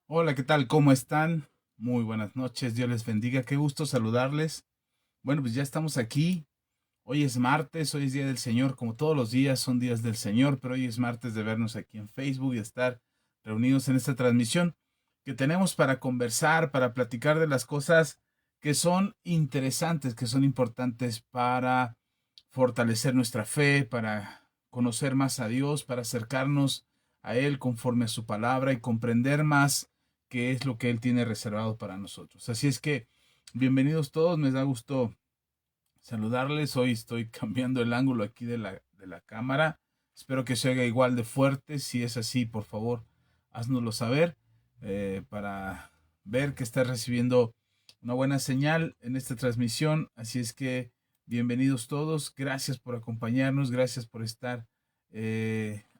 Hola, ¿qué tal? ¿Cómo están? Muy buenas noches, Dios les bendiga, qué gusto saludarles. Bueno, pues ya estamos aquí. Hoy es martes, hoy es Día del Señor, como todos los días son días del Señor, pero hoy es martes de vernos aquí en Facebook y estar reunidos en esta transmisión que tenemos para conversar, para platicar de las cosas que son interesantes, que son importantes para fortalecer nuestra fe, para conocer más a Dios, para acercarnos a Él conforme a su palabra y comprender más qué es lo que Él tiene reservado para nosotros. Así es que, bienvenidos todos, me da gusto saludarles. Hoy estoy cambiando el ángulo aquí de la cámara. Espero que se haga igual de fuerte. Si es así, por favor, haznoslo saber para ver que estás recibiendo una buena señal en esta transmisión. Así es que bienvenidos todos. Gracias por acompañarnos. Gracias por estar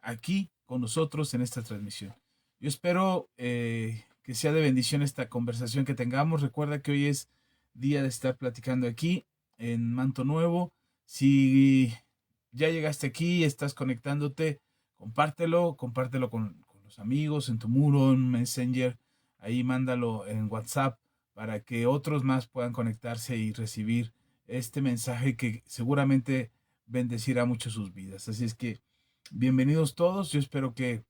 aquí con nosotros en esta transmisión. Yo espero que sea de bendición esta conversación que tengamos. Recuerda que hoy es día de estar platicando aquí en Manto Nuevo. Si ya llegaste aquí, estás conectándote, compártelo con los amigos, en tu muro, en Messenger, ahí mándalo en WhatsApp para que otros más puedan conectarse y recibir este mensaje que seguramente bendecirá mucho sus vidas. Así es que bienvenidos todos, yo espero que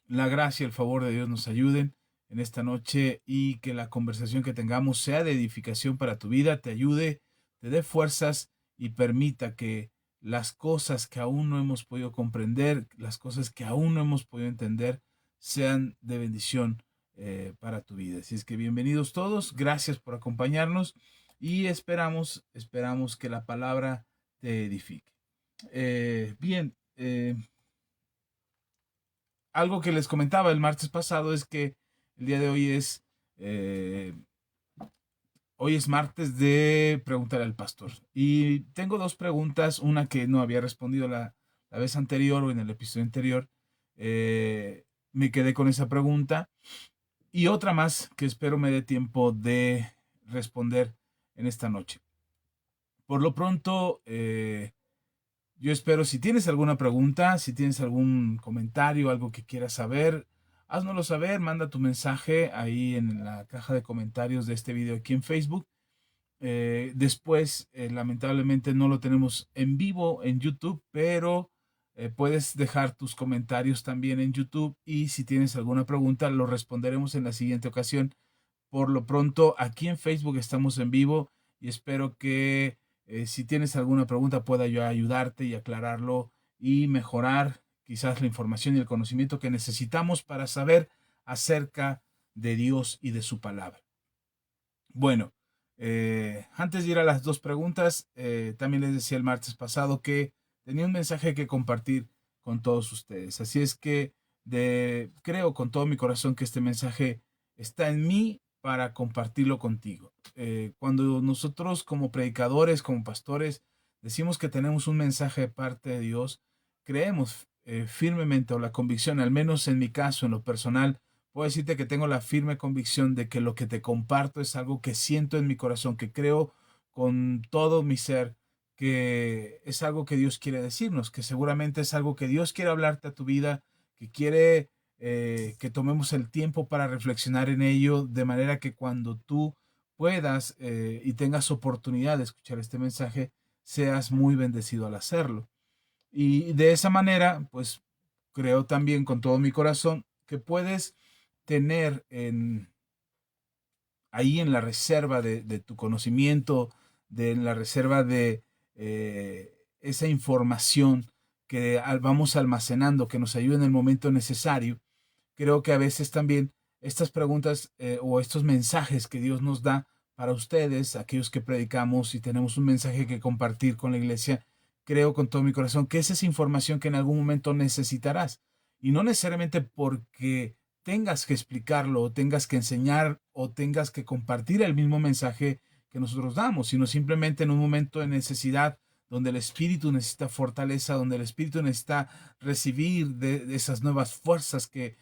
la gracia y el favor de Dios nos ayuden en esta noche y que la conversación que tengamos sea de edificación para tu vida, te ayude, te dé fuerzas y permita que las cosas que aún no hemos podido comprender, las cosas que aún no hemos podido entender, sean de bendición para tu vida. Así es que bienvenidos todos, gracias por acompañarnos y esperamos que la palabra te edifique. Bien, algo que les comentaba el martes pasado es que el día de eh, hoy es martes de preguntar al pastor. Y tengo dos preguntas, una que no había respondido la vez anterior o en el episodio anterior. Me quedé con esa pregunta. Y otra más que espero me dé tiempo de responder en esta noche. Por lo pronto, yo espero, si tienes alguna pregunta, si tienes algún comentario, algo que quieras saber, háznoslo saber, manda tu mensaje ahí en la caja de comentarios de este video aquí en Facebook. Después, lamentablemente no lo tenemos en vivo en YouTube, pero puedes dejar tus comentarios también en YouTube y si tienes alguna pregunta, lo responderemos en la siguiente ocasión. Por lo pronto, aquí en Facebook estamos en vivo y espero que si tienes alguna pregunta pueda yo ayudarte y aclararlo y mejorar quizás la información y el conocimiento que necesitamos para saber acerca de Dios y de su palabra. Bueno, antes de ir a las dos preguntas, también les decía el martes pasado que tenía un mensaje que compartir con todos ustedes. Así es que creo con todo mi corazón que este mensaje está en mí para compartirlo contigo. Cuando nosotros como predicadores, como pastores, decimos que tenemos un mensaje de parte de Dios, creemos firmemente o la convicción, al menos en mi caso, en lo personal, puedo decirte que tengo la firme convicción de que lo que te comparto es algo que siento en mi corazón, que creo con todo mi ser, que es algo que Dios quiere decirnos, que seguramente es algo que Dios quiere hablarte a tu vida, que quiere que tomemos el tiempo para reflexionar en ello, de manera que cuando tú puedas y tengas oportunidad de escuchar este mensaje, seas muy bendecido al hacerlo. Y de esa manera, pues creo también con todo mi corazón que puedes tener ahí en la reserva de tu conocimiento, en la reserva de esa información que vamos almacenando, que nos ayuda en el momento necesario. Creo que a veces también estas preguntas o estos mensajes que Dios nos da para ustedes, aquellos que predicamos y tenemos un mensaje que compartir con la iglesia, creo con todo mi corazón que esa es información que en algún momento necesitarás. Y no necesariamente porque tengas que explicarlo o tengas que enseñar o tengas que compartir el mismo mensaje que nosotros damos, sino simplemente en un momento de necesidad donde el espíritu necesita fortaleza, donde el espíritu necesita recibir de esas nuevas fuerzas que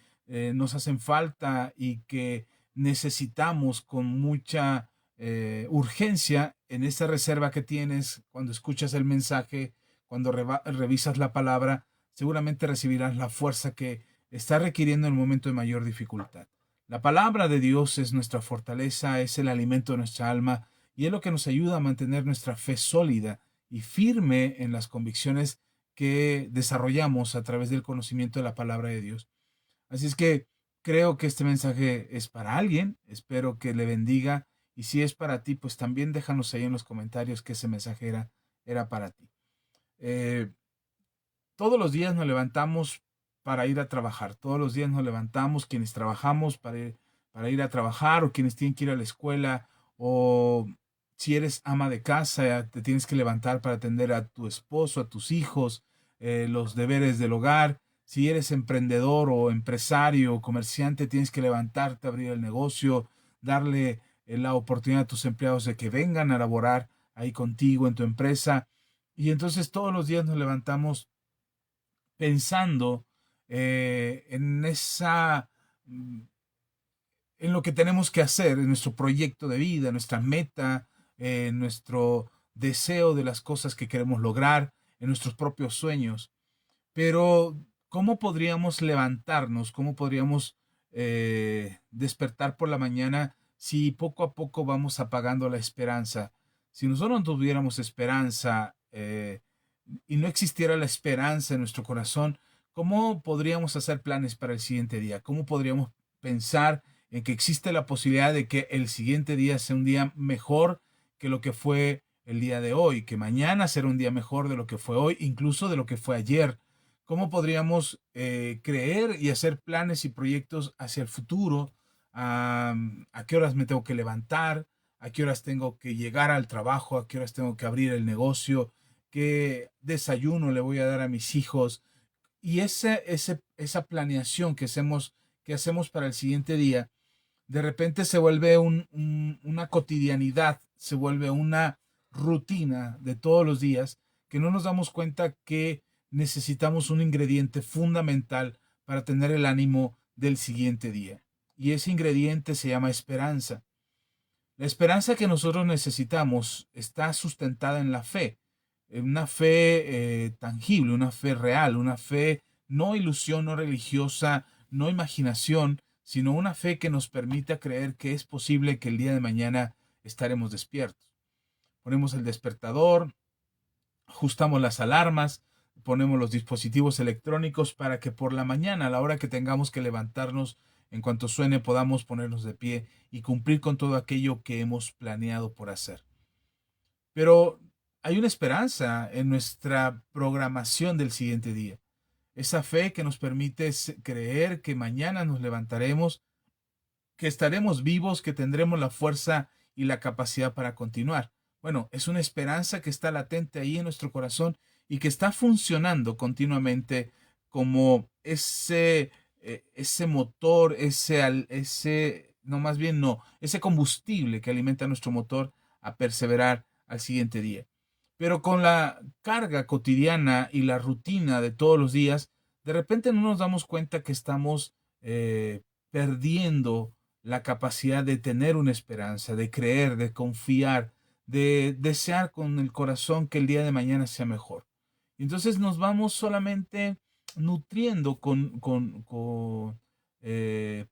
nos hacen falta y que necesitamos con mucha urgencia en esta reserva que tienes cuando escuchas el mensaje, cuando revisas la palabra, seguramente recibirás la fuerza que está requiriendo en el momento de mayor dificultad. La palabra de Dios es nuestra fortaleza, es el alimento de nuestra alma y es lo que nos ayuda a mantener nuestra fe sólida y firme en las convicciones que desarrollamos a través del conocimiento de la palabra de Dios. Así es que creo que este mensaje es para alguien, espero que le bendiga y si es para ti, pues también déjanos ahí en los comentarios que ese mensaje era para ti. Eh, todos los días nos levantamos para ir a trabajar, todos los días nos levantamos quienes trabajamos para ir a trabajar o quienes tienen que ir a la escuela o si eres ama de casa, te tienes que levantar para atender a tu esposo, a tus hijos, los deberes del hogar. Si eres emprendedor o empresario o comerciante, tienes que levantarte, abrir el negocio, darle la oportunidad a tus empleados de que vengan a laborar ahí contigo en tu empresa. Y entonces todos los días nos levantamos pensando en en lo que tenemos que hacer, en nuestro proyecto de vida, nuestra meta, nuestro deseo de las cosas que queremos lograr, en nuestros propios sueños. Pero, ¿cómo podríamos levantarnos? ¿Cómo podríamos despertar por la mañana si poco a poco vamos apagando la esperanza? Si nosotros no tuviéramos esperanza y no existiera la esperanza en nuestro corazón, ¿cómo podríamos hacer planes para el siguiente día? ¿Cómo podríamos pensar en que existe la posibilidad de que el siguiente día sea un día mejor que lo que fue el día de hoy, que mañana será un día mejor de lo que fue hoy, incluso de lo que fue ayer? ¿Cómo podríamos creer y hacer planes y proyectos hacia el futuro? ¿A qué horas me tengo que levantar? ¿A qué horas tengo que llegar al trabajo? ¿A qué horas tengo que abrir el negocio? ¿Qué desayuno le voy a dar a mis hijos? Y esa planeación que hacemos para el siguiente día, de repente se vuelve una cotidianidad, se vuelve una rutina de todos los días, que no nos damos cuenta que necesitamos un ingrediente fundamental para tener el ánimo del siguiente día. Y ese ingrediente se llama esperanza. La esperanza que nosotros necesitamos está sustentada en la fe, en una fe tangible, una fe real, una fe no ilusión, no religiosa, no imaginación, sino una fe que nos permita creer que es posible que el día de mañana estaremos despiertos. Ponemos el despertador, ajustamos las alarmas, ponemos los dispositivos electrónicos para que por la mañana, a la hora que tengamos que levantarnos, en cuanto suene, podamos ponernos de pie y cumplir con todo aquello que hemos planeado por hacer. Pero hay una esperanza en nuestra programación del siguiente día. Esa fe que nos permite creer que mañana nos levantaremos, que estaremos vivos, que tendremos la fuerza y la capacidad para continuar. Bueno, es una esperanza que está latente ahí en nuestro corazón y que está funcionando continuamente como ese motor, no, más bien no, ese combustible que alimenta nuestro motor a perseverar al siguiente día. Pero con la carga cotidiana y la rutina de todos los días, de repente no nos damos cuenta que estamos perdiendo la capacidad de tener una esperanza, de creer, de confiar, de desear con el corazón que el día de mañana sea mejor. Y entonces nos vamos solamente nutriendo con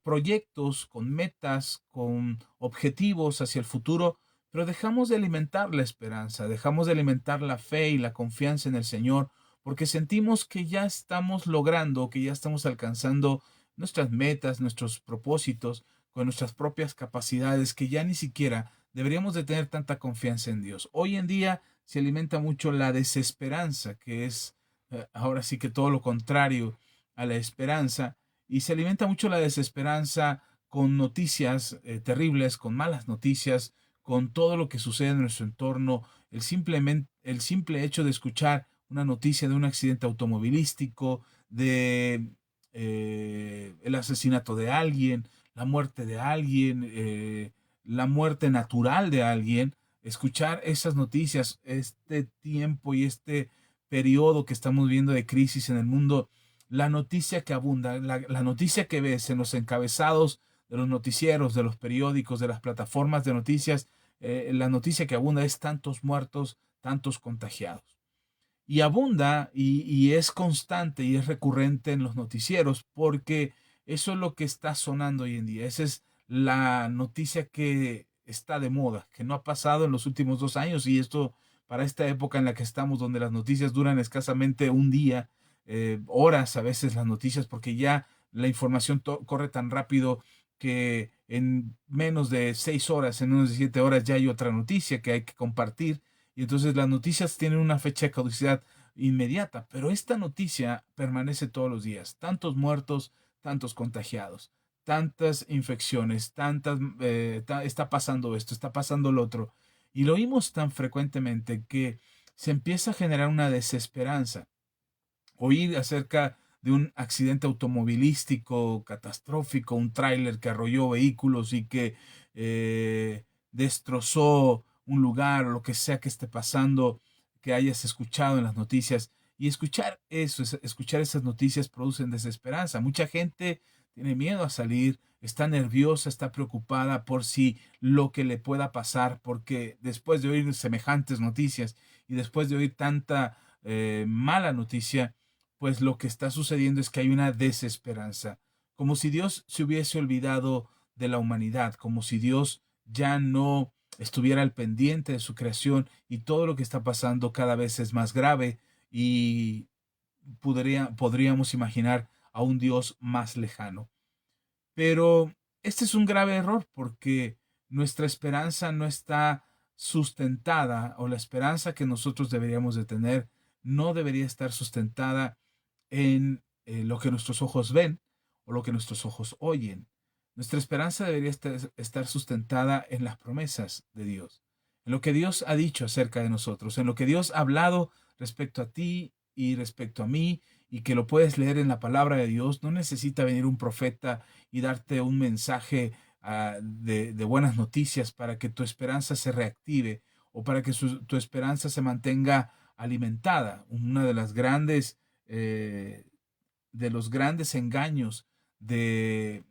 proyectos, con metas, con objetivos hacia el futuro, pero dejamos de alimentar la esperanza, dejamos de alimentar la fe y la confianza en el Señor, porque sentimos que ya estamos logrando, que ya estamos alcanzando nuestras metas, nuestros propósitos, con nuestras propias capacidades, que ya ni siquiera deberíamos de tener tanta confianza en Dios. Hoy en día se alimenta mucho la desesperanza, que es ahora sí que todo lo contrario a la esperanza, y se alimenta mucho la desesperanza con noticias terribles, con malas noticias, con todo lo que sucede en nuestro entorno, el simple hecho de escuchar una noticia de un accidente automovilístico, de el asesinato de alguien, la muerte de alguien, la muerte natural de alguien, escuchar esas noticias, este tiempo y este periodo que estamos viendo de crisis en el mundo, la noticia que abunda, la noticia que ves en los encabezados de los noticieros, de los periódicos, de las plataformas de noticias, la noticia que abunda es tantos muertos, tantos contagiados. Y abunda y es constante y es recurrente en los noticieros porque Eso es lo que está sonando hoy en día. Esa es la noticia que está de moda, que no ha pasado en los últimos 2 años, y esto para esta época en la que estamos, donde las noticias duran escasamente un día, horas a veces las noticias, porque ya la información corre tan rápido que en menos de 6 horas, en menos de 7 horas ya hay otra noticia que hay que compartir, y entonces las noticias tienen una fecha de caducidad inmediata, pero esta noticia permanece todos los días. Tantos muertos, tantos contagiados, tantas infecciones, está pasando esto, está pasando lo otro. Y lo oímos tan frecuentemente que se empieza a generar una desesperanza. Oír acerca de un accidente automovilístico catastrófico, un tráiler que arrolló vehículos y que destrozó un lugar, o lo que sea que esté pasando, que hayas escuchado en las noticias. Y escuchar eso, escuchar esas noticias producen desesperanza. Mucha gente tiene miedo a salir, está nerviosa, está preocupada por si lo que le pueda pasar, porque después de oír semejantes noticias y después de oír tanta mala noticia, pues lo que está sucediendo es que hay una desesperanza, como si Dios se hubiese olvidado de la humanidad, como si Dios ya no estuviera al pendiente de su creación, y todo lo que está pasando cada vez es más grave, y podríamos imaginar a un Dios más lejano. Pero este es un grave error, porque nuestra esperanza no está sustentada, o la esperanza que nosotros deberíamos de tener no debería estar sustentada en lo que nuestros ojos ven o lo que nuestros ojos oyen. Nuestra esperanza debería estar sustentada en las promesas de Dios, en lo que Dios ha dicho acerca de nosotros, en lo que Dios ha hablado respecto a ti y respecto a mí, y que lo puedes leer en la palabra de Dios. No necesita venir un profeta y darte un mensaje de buenas noticias para que tu esperanza se reactive, o para que tu esperanza se mantenga alimentada. Una de las grandes de los grandes engaños de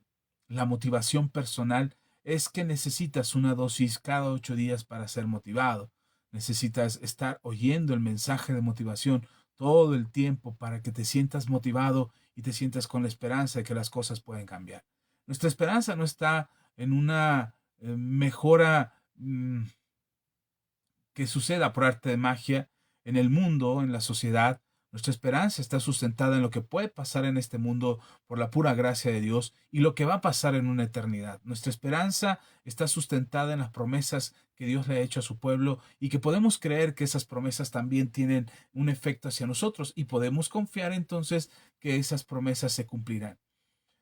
la motivación personal es que necesitas una dosis cada 8 días para ser motivado. Necesitas estar oyendo el mensaje de motivación todo el tiempo para que te sientas motivado y te sientas con la esperanza de que las cosas pueden cambiar. Nuestra esperanza no está en una mejora que suceda por arte de magia en el mundo, en la sociedad. Nuestra esperanza está sustentada en lo que puede pasar en este mundo por la pura gracia de Dios, y lo que va a pasar en una eternidad. Nuestra esperanza está sustentada en las promesas que Dios le ha hecho a su pueblo, y que podemos creer que esas promesas también tienen un efecto hacia nosotros, y podemos confiar entonces que esas promesas se cumplirán.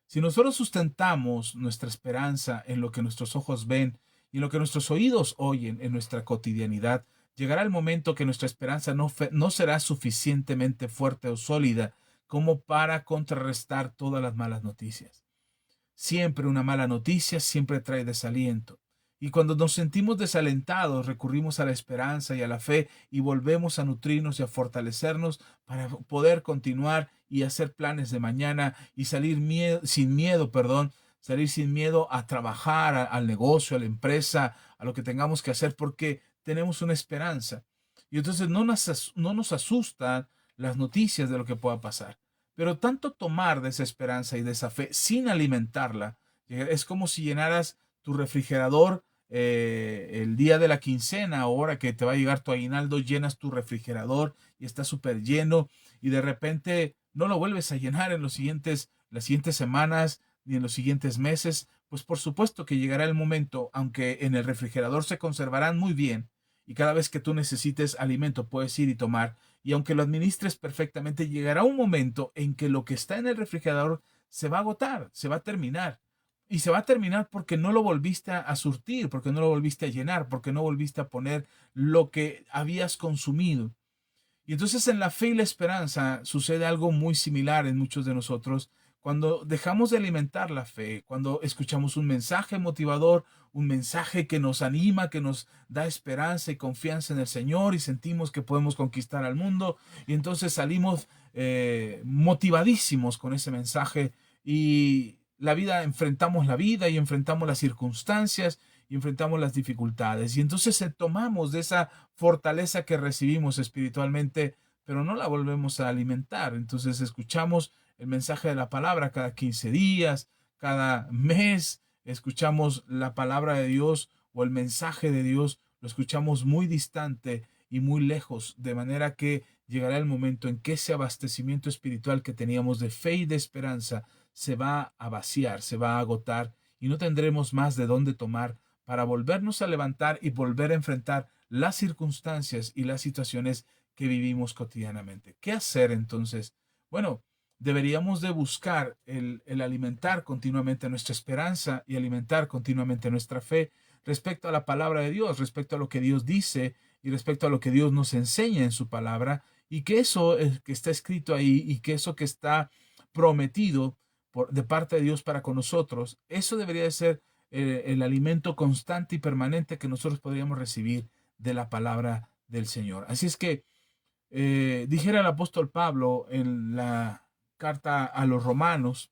Si nosotros sustentamos nuestra esperanza en lo que nuestros ojos ven y en lo que nuestros oídos oyen en nuestra cotidianidad, llegará el momento que nuestra esperanza no será suficientemente fuerte o sólida como para contrarrestar todas las malas noticias. Siempre una mala noticia siempre trae desaliento. Y cuando nos sentimos desalentados, recurrimos a la esperanza y a la fe, y volvemos a nutrirnos y a fortalecernos para poder continuar y hacer planes de mañana, y sin miedo, salir sin miedo a trabajar, al negocio, a la empresa, a lo que tengamos que hacer, porque tenemos una esperanza. Y entonces no nos asustan las noticias de lo que pueda pasar. Pero tanto tomar de esa esperanza y de esa fe sin alimentarla, es como si llenaras tu refrigerador el día de la quincena, ahora que te va a llegar tu aguinaldo, llenas tu refrigerador y está súper lleno, y de repente no lo vuelves a llenar en las siguientes semanas ni en los siguientes meses. Pues por supuesto que llegará el momento, aunque en el refrigerador se conservarán muy bien, y cada vez que tú necesites alimento puedes ir y tomar, y aunque lo administres perfectamente, llegará un momento en que lo que está en el refrigerador se va a agotar, se va a terminar. Y se va a terminar porque no lo volviste a surtir, porque no lo volviste a llenar, porque no volviste a poner lo que habías consumido. Y entonces en la fe y la esperanza sucede algo muy similar en muchos de nosotros. Cuando dejamos de alimentar la fe, cuando escuchamos un mensaje motivador, un mensaje que nos anima, que nos da esperanza y confianza en el Señor, y sentimos que podemos conquistar al mundo, y entonces salimos motivadísimos con ese mensaje, y enfrentamos la vida y enfrentamos las circunstancias y enfrentamos las dificultades, y entonces tomamos de esa fortaleza que recibimos espiritualmente, pero no la volvemos a alimentar. Entonces escuchamos el mensaje de la palabra cada 15 días, cada mes. Escuchamos la palabra de Dios o el mensaje de Dios, lo escuchamos muy distante y muy lejos, de manera que llegará el momento en que ese abastecimiento espiritual que teníamos de fe y de esperanza se va a vaciar, se va a agotar y no tendremos más de dónde tomar para volvernos a levantar y volver a enfrentar las circunstancias y las situaciones que vivimos cotidianamente. ¿Qué hacer entonces? Bueno, deberíamos de buscar el alimentar continuamente nuestra esperanza y alimentar continuamente nuestra fe respecto a la palabra de Dios, respecto a lo que Dios dice y respecto a lo que Dios nos enseña en su palabra, y que eso que está escrito ahí y que eso que está prometido de parte de Dios para con nosotros, eso debería de ser el alimento constante y permanente que nosotros podríamos recibir de la palabra del Señor. Así es que dijera el apóstol Pablo en la carta a los Romanos,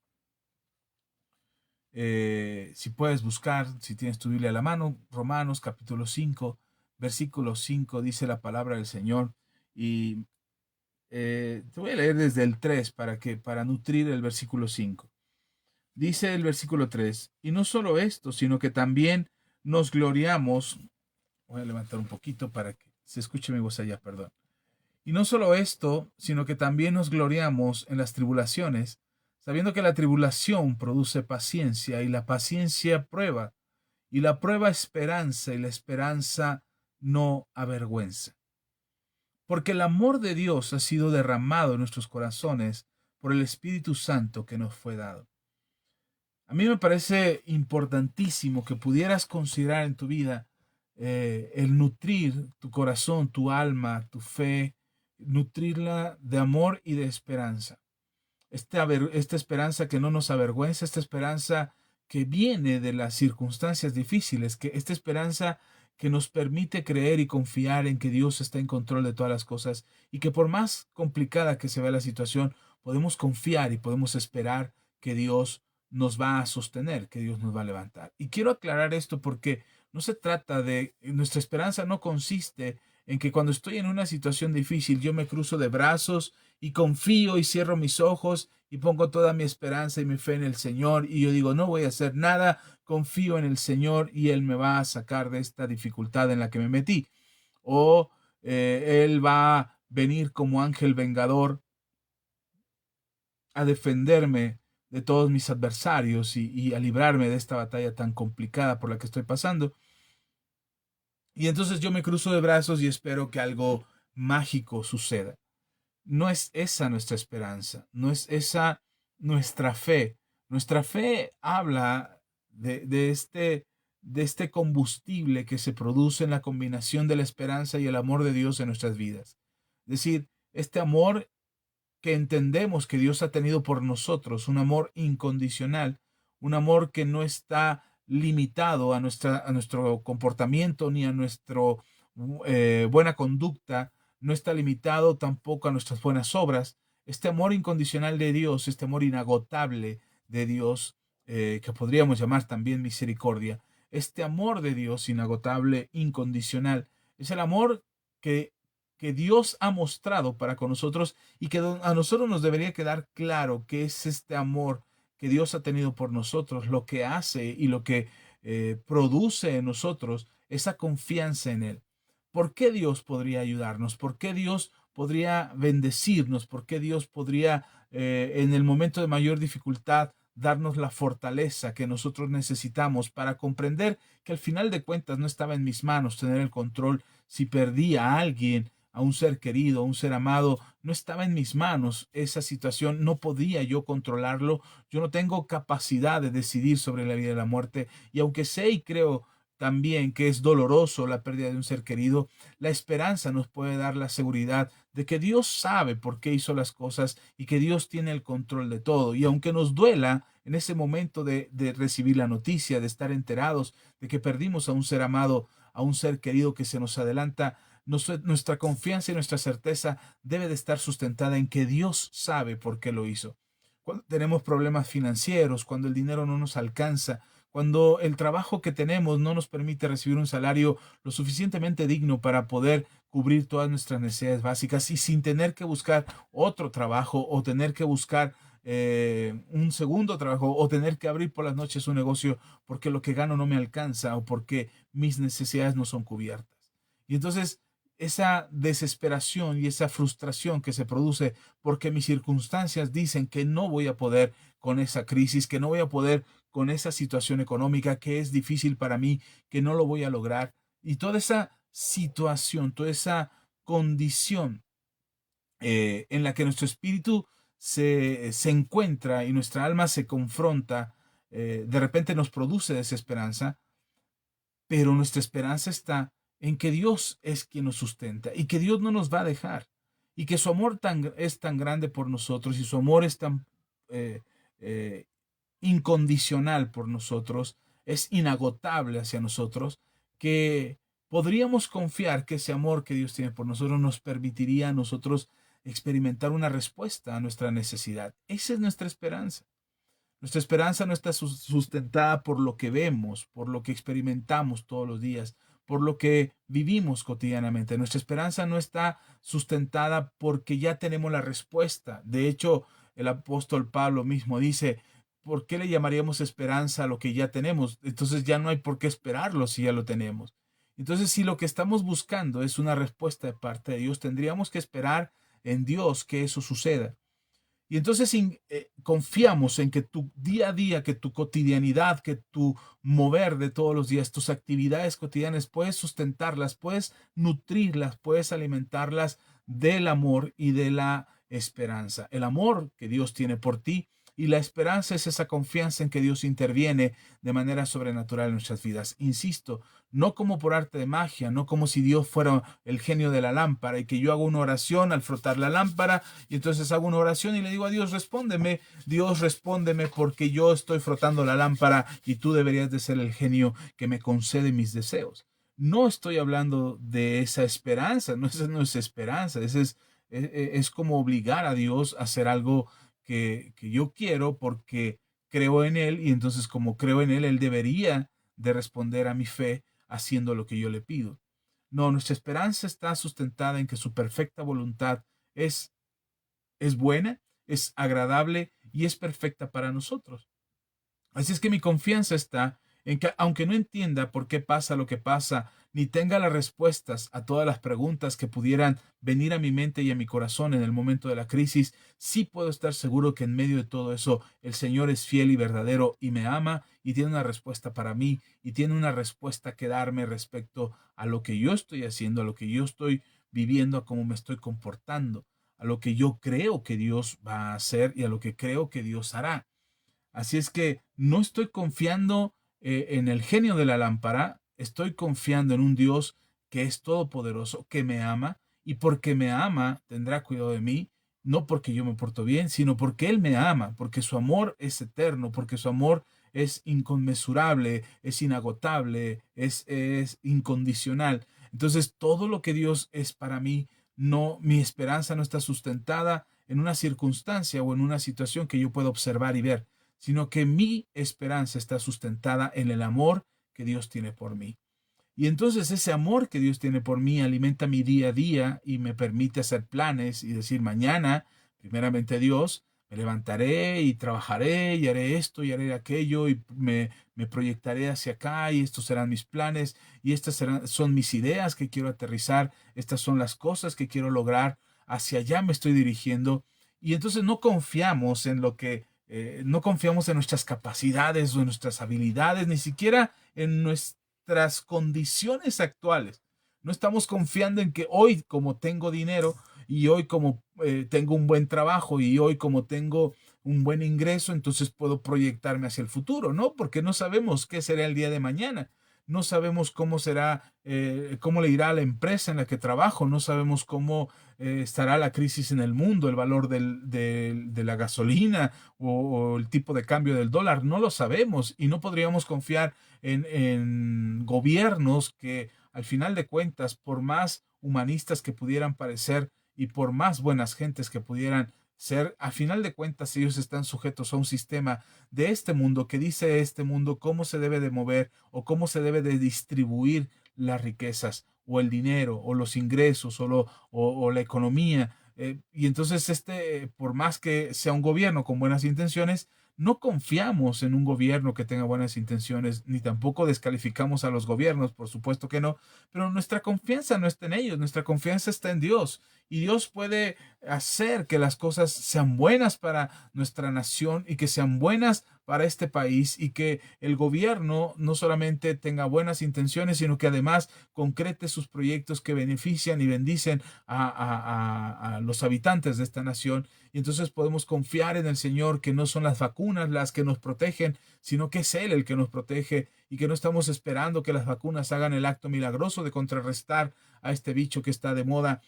si puedes buscar, si tienes tu Biblia a la mano, Romanos capítulo 5, versículo 5, dice la palabra del Señor. Y te voy a leer desde el 3 para nutrir el versículo 5. Dice el versículo 3, y no solo esto, sino que también nos gloriamos. Voy a levantar un poquito para que se escuche mi voz allá, perdón. Y no solo esto, sino que también nos gloriamos en las tribulaciones, sabiendo que la tribulación produce paciencia, y la paciencia prueba, y la prueba esperanza, y la esperanza no avergüenza. Porque el amor de Dios ha sido derramado en nuestros corazones por el Espíritu Santo que nos fue dado. A mí me parece importantísimo que pudieras considerar en tu vida el nutrir tu corazón, tu alma, tu fe, nutrirla de amor y de esperanza. Esta esperanza que no nos avergüenza, esta esperanza que viene de las circunstancias difíciles, que esta esperanza que nos permite creer y confiar en que Dios está en control de todas las cosas y que por más complicada que se vea la situación, podemos confiar y podemos esperar que Dios nos va a sostener, que Dios nos va a levantar. Y quiero aclarar esto porque no se trata de, nuestra esperanza no consiste en que cuando estoy en una situación difícil yo me cruzo de brazos y confío y cierro mis ojos y pongo toda mi esperanza y mi fe en el Señor y yo digo no voy a hacer nada, confío en el Señor y Él me va a sacar de esta dificultad en la que me metí. O Él va a venir como ángel vengador a defenderme de todos mis adversarios y a librarme de esta batalla tan complicada por la que estoy pasando. Y entonces yo me cruzo de brazos y espero que algo mágico suceda. No es esa nuestra esperanza, no es esa nuestra fe. Nuestra fe habla de este combustible que se produce en la combinación de la esperanza y el amor de Dios en nuestras vidas. Es decir, este amor que entendemos que Dios ha tenido por nosotros, un amor incondicional, un amor que no está limitado a nuestro comportamiento ni a nuestra buena conducta, no está limitado tampoco a nuestras buenas obras. Este amor incondicional de Dios, este amor inagotable de Dios, que podríamos llamar también misericordia, este amor de Dios inagotable, incondicional, es el amor que Dios ha mostrado para con nosotros y que a nosotros nos debería quedar claro que es este amor que Dios ha tenido por nosotros, lo que hace y lo que produce en nosotros esa confianza en Él. ¿Por qué Dios podría ayudarnos? ¿Por qué Dios podría bendecirnos? ¿Por qué Dios podría en el momento de mayor dificultad darnos la fortaleza que nosotros necesitamos para comprender que al final de cuentas no estaba en mis manos tener el control? Si perdí a alguien, a un ser querido, a un ser amado, no estaba en mis manos esa situación, no podía yo controlarlo, yo no tengo capacidad de decidir sobre la vida y la muerte, y aunque sé y creo también que es doloroso la pérdida de un ser querido, la esperanza nos puede dar la seguridad de que Dios sabe por qué hizo las cosas y que Dios tiene el control de todo. Y aunque nos duela en ese momento de recibir la noticia, de estar enterados de que perdimos a un ser amado, a un ser querido que se nos adelanta, nuestra confianza y nuestra certeza debe de estar sustentada en que Dios sabe por qué lo hizo. Cuando tenemos problemas financieros, cuando el dinero no nos alcanza, cuando el trabajo que tenemos no nos permite recibir un salario lo suficientemente digno para poder cubrir todas nuestras necesidades básicas y sin tener que buscar otro trabajo o tener que buscar un segundo trabajo o tener que abrir por las noches un negocio porque lo que gano no me alcanza o porque mis necesidades no son cubiertas. Y entonces esa desesperación y esa frustración que se produce porque mis circunstancias dicen que no voy a poder con esa crisis, que no voy a poder con esa situación económica, que es difícil para mí, que no lo voy a lograr. Y toda esa situación, toda esa condición en la que nuestro espíritu se encuentra y nuestra alma se confronta, de repente nos produce desesperanza, pero nuestra esperanza está en que Dios es quien nos sustenta y que Dios no nos va a dejar y que su amor es tan grande por nosotros y su amor es tan eh, eh, incondicional por nosotros, es inagotable hacia nosotros, que podríamos confiar que ese amor que Dios tiene por nosotros nos permitiría a nosotros experimentar una respuesta a nuestra necesidad. Esa es nuestra esperanza. Nuestra esperanza no está sustentada por lo que vemos, por lo que experimentamos todos los días, por lo que vivimos cotidianamente. Nuestra esperanza no está sustentada porque ya tenemos la respuesta. De hecho, el apóstol Pablo mismo dice, ¿por qué le llamaríamos esperanza a lo que ya tenemos? Entonces ya no hay por qué esperarlo si ya lo tenemos. Entonces, si lo que estamos buscando es una respuesta de parte de Dios, tendríamos que esperar en Dios que eso suceda. Y entonces confiamos en que tu día a día, que tu cotidianidad, que tu mover de todos los días, tus actividades cotidianas, puedes sustentarlas, puedes nutrirlas, puedes alimentarlas del amor y de la esperanza. El amor que Dios tiene por ti y la esperanza es esa confianza en que Dios interviene de manera sobrenatural en nuestras vidas. Insisto, no como por arte de magia, no como si Dios fuera el genio de la lámpara y que yo hago una oración al frotar la lámpara y entonces hago una oración y le digo a Dios respóndeme porque yo estoy frotando la lámpara y tú deberías de ser el genio que me concede mis deseos. No estoy hablando de esa esperanza, no, esa no es esperanza, es como obligar a Dios a hacer algo que yo quiero porque creo en Él y entonces como creo en Él, Él debería de responder a mi fe haciendo lo que yo le pido. No, nuestra esperanza está sustentada en que su perfecta voluntad es, es buena, es agradable y es perfecta para nosotros. Así es que mi confianza está en que, aunque no entienda por qué pasa lo que pasa, ni tenga las respuestas a todas las preguntas que pudieran venir a mi mente y a mi corazón en el momento de la crisis, sí puedo estar seguro que en medio de todo eso el Señor es fiel y verdadero y me ama y tiene una respuesta para mí y tiene una respuesta que darme respecto a lo que yo estoy haciendo, a lo que yo estoy viviendo, a cómo me estoy comportando, a lo que yo creo que Dios va a hacer y a lo que creo que Dios hará. Así es que no estoy confiando en el genio de la lámpara, estoy confiando en un Dios que es todopoderoso, que me ama y porque me ama tendrá cuidado de mí, no porque yo me porto bien, sino porque Él me ama, porque su amor es eterno, porque su amor es inconmensurable, es inagotable, es incondicional. Entonces todo lo que Dios es para mí, no, mi esperanza no está sustentada en una circunstancia o en una situación que yo pueda observar y ver, sino que mi esperanza está sustentada en el amor que Dios tiene por mí. Y entonces ese amor que Dios tiene por mí alimenta mi día a día y me permite hacer planes y decir mañana, primeramente Dios, me levantaré y trabajaré y haré esto y haré aquello y me proyectaré hacia acá y estos serán mis planes y son mis ideas que quiero aterrizar, estas son las cosas que quiero lograr, hacia allá me estoy dirigiendo y entonces no confiamos en lo que no confiamos en nuestras capacidades o en nuestras habilidades, ni siquiera en nuestras condiciones actuales. No estamos confiando en que hoy como tengo dinero y hoy como tengo un buen trabajo y hoy como tengo un buen ingreso, entonces puedo proyectarme hacia el futuro, ¿no? Porque no sabemos qué será el día de mañana. No sabemos cómo será, cómo le irá a la empresa en la que trabajo, no sabemos cómo estará la crisis en el mundo, el valor de la gasolina o el tipo de cambio del dólar, no lo sabemos y no podríamos confiar en gobiernos que al final de cuentas, por más humanistas que pudieran parecer y por más buenas gentes que pudieran ser, a final de cuentas ellos están sujetos a un sistema de este mundo que dice este mundo cómo se debe de mover o cómo se debe de distribuir las riquezas o el dinero o los ingresos o la economía. Y entonces por más que sea un gobierno con buenas intenciones, no confiamos en un gobierno que tenga buenas intenciones, ni tampoco descalificamos a los gobiernos, por supuesto que no, pero nuestra confianza no está en ellos, nuestra confianza está en Dios. Y Dios puede hacer que las cosas sean buenas para nuestra nación y que sean buenas para este país, y que el gobierno no solamente tenga buenas intenciones, sino que además concrete sus proyectos que benefician y bendicen a los habitantes de esta nación. Y entonces podemos confiar en el Señor, que no son las vacunas las que nos protegen, sino que es Él el que nos protege, y que no estamos esperando que las vacunas hagan el acto milagroso de contrarrestar a este bicho que está de moda,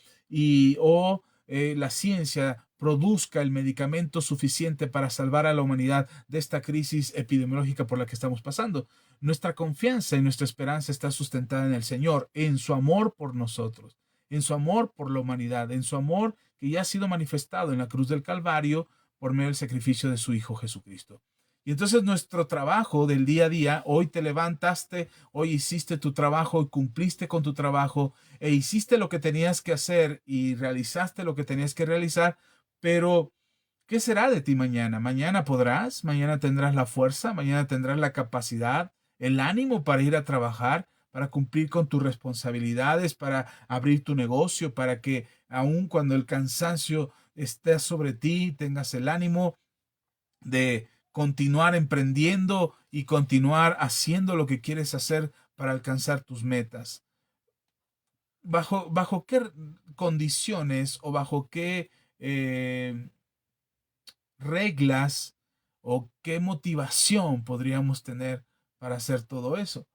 la ciencia produzca el medicamento suficiente para salvar a la humanidad de esta crisis epidemiológica por la que estamos pasando. Nuestra confianza y nuestra esperanza está sustentada en el Señor, en su amor por nosotros, en su amor por la humanidad, en su amor que ya ha sido manifestado en la cruz del Calvario por medio del sacrificio de su Hijo Jesucristo. Y entonces nuestro trabajo del día a día: hoy te levantaste, hoy hiciste tu trabajo y cumpliste con tu trabajo, e hiciste lo que tenías que hacer y realizaste lo que tenías que realizar, pero ¿qué será de ti mañana? Mañana podrás, mañana tendrás la fuerza, mañana tendrás la capacidad, el ánimo para ir a trabajar, para cumplir con tus responsabilidades, para abrir tu negocio, para que aun cuando el cansancio esté sobre ti, tengas el ánimo de continuar emprendiendo y continuar haciendo lo que quieres hacer para alcanzar tus metas. ¿Bajo qué condiciones o bajo qué reglas o qué motivación podríamos tener para hacer todo eso?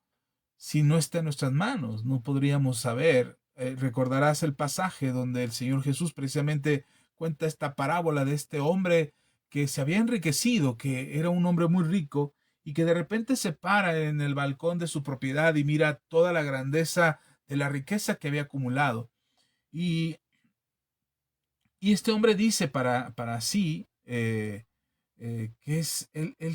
Si no está en nuestras manos, no podríamos saber. Recordarás el pasaje donde el Señor Jesús precisamente cuenta esta parábola de este hombre que se había enriquecido, que era un hombre muy rico, y que de repente se para en el balcón de su propiedad y mira toda la grandeza de la riqueza que había acumulado. Y, y este hombre dice para sí, él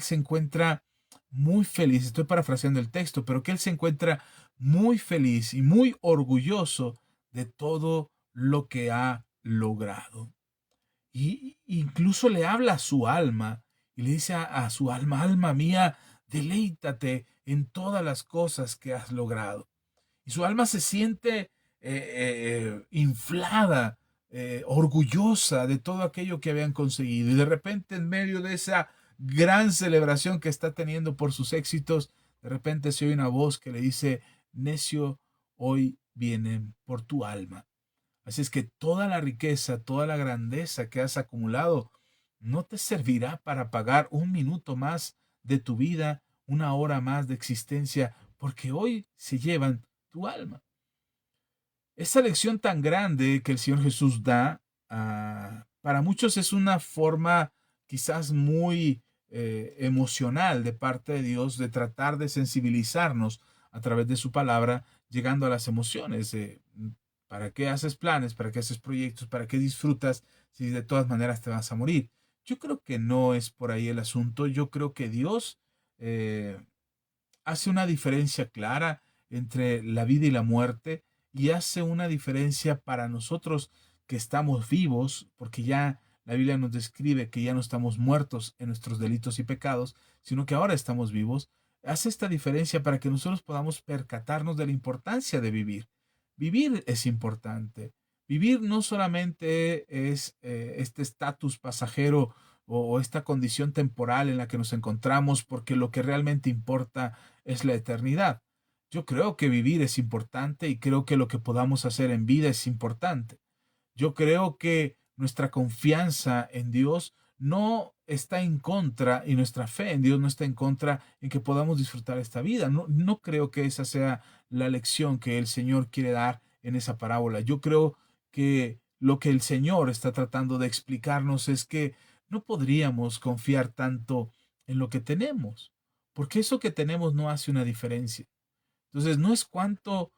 se encuentra muy feliz. Estoy parafraseando el texto, pero que él se encuentra muy feliz y muy orgulloso de todo lo que ha logrado. Y incluso le habla a su alma y le dice a su alma: alma mía, deleítate en todas las cosas que has logrado. Y su alma se siente inflada, orgullosa de todo aquello que habían conseguido. Y de repente, en medio de esa gran celebración que está teniendo por sus éxitos, de repente se oye una voz que le dice: necio, hoy vienen por tu alma. Así es que toda la riqueza, toda la grandeza que has acumulado no te servirá para pagar un minuto más de tu vida, una hora más de existencia, porque hoy se llevan tu alma. Esa lección tan grande que el Señor Jesús da, para muchos es una forma quizás muy emocional de parte de Dios, de tratar de sensibilizarnos a través de su palabra, llegando a las emociones. ¿Para qué haces planes? ¿Para qué haces proyectos? ¿Para qué disfrutas si de todas maneras te vas a morir? Yo creo que no es por ahí el asunto. Yo creo que Dios eh, hace una diferencia clara entre la vida y la muerte, y hace una diferencia para nosotros que estamos vivos, porque ya la Biblia nos describe que ya no estamos muertos en nuestros delitos y pecados, sino que ahora estamos vivos. Hace esta diferencia para que nosotros podamos percatarnos de la importancia de vivir. Vivir es importante. Vivir no solamente es este estatus pasajero o esta condición temporal en la que nos encontramos, porque lo que realmente importa es la eternidad. Yo creo que vivir es importante, y creo que lo que podamos hacer en vida es importante. Yo creo que nuestra confianza en Dios no está en contra, y nuestra fe en Dios no está en contra en que podamos disfrutar esta vida. No creo que esa sea la lección que el Señor quiere dar en esa parábola. Yo creo que lo que el Señor está tratando de explicarnos es que no podríamos confiar tanto en lo que tenemos, porque eso que tenemos no hace una diferencia. Entonces, no es cuánto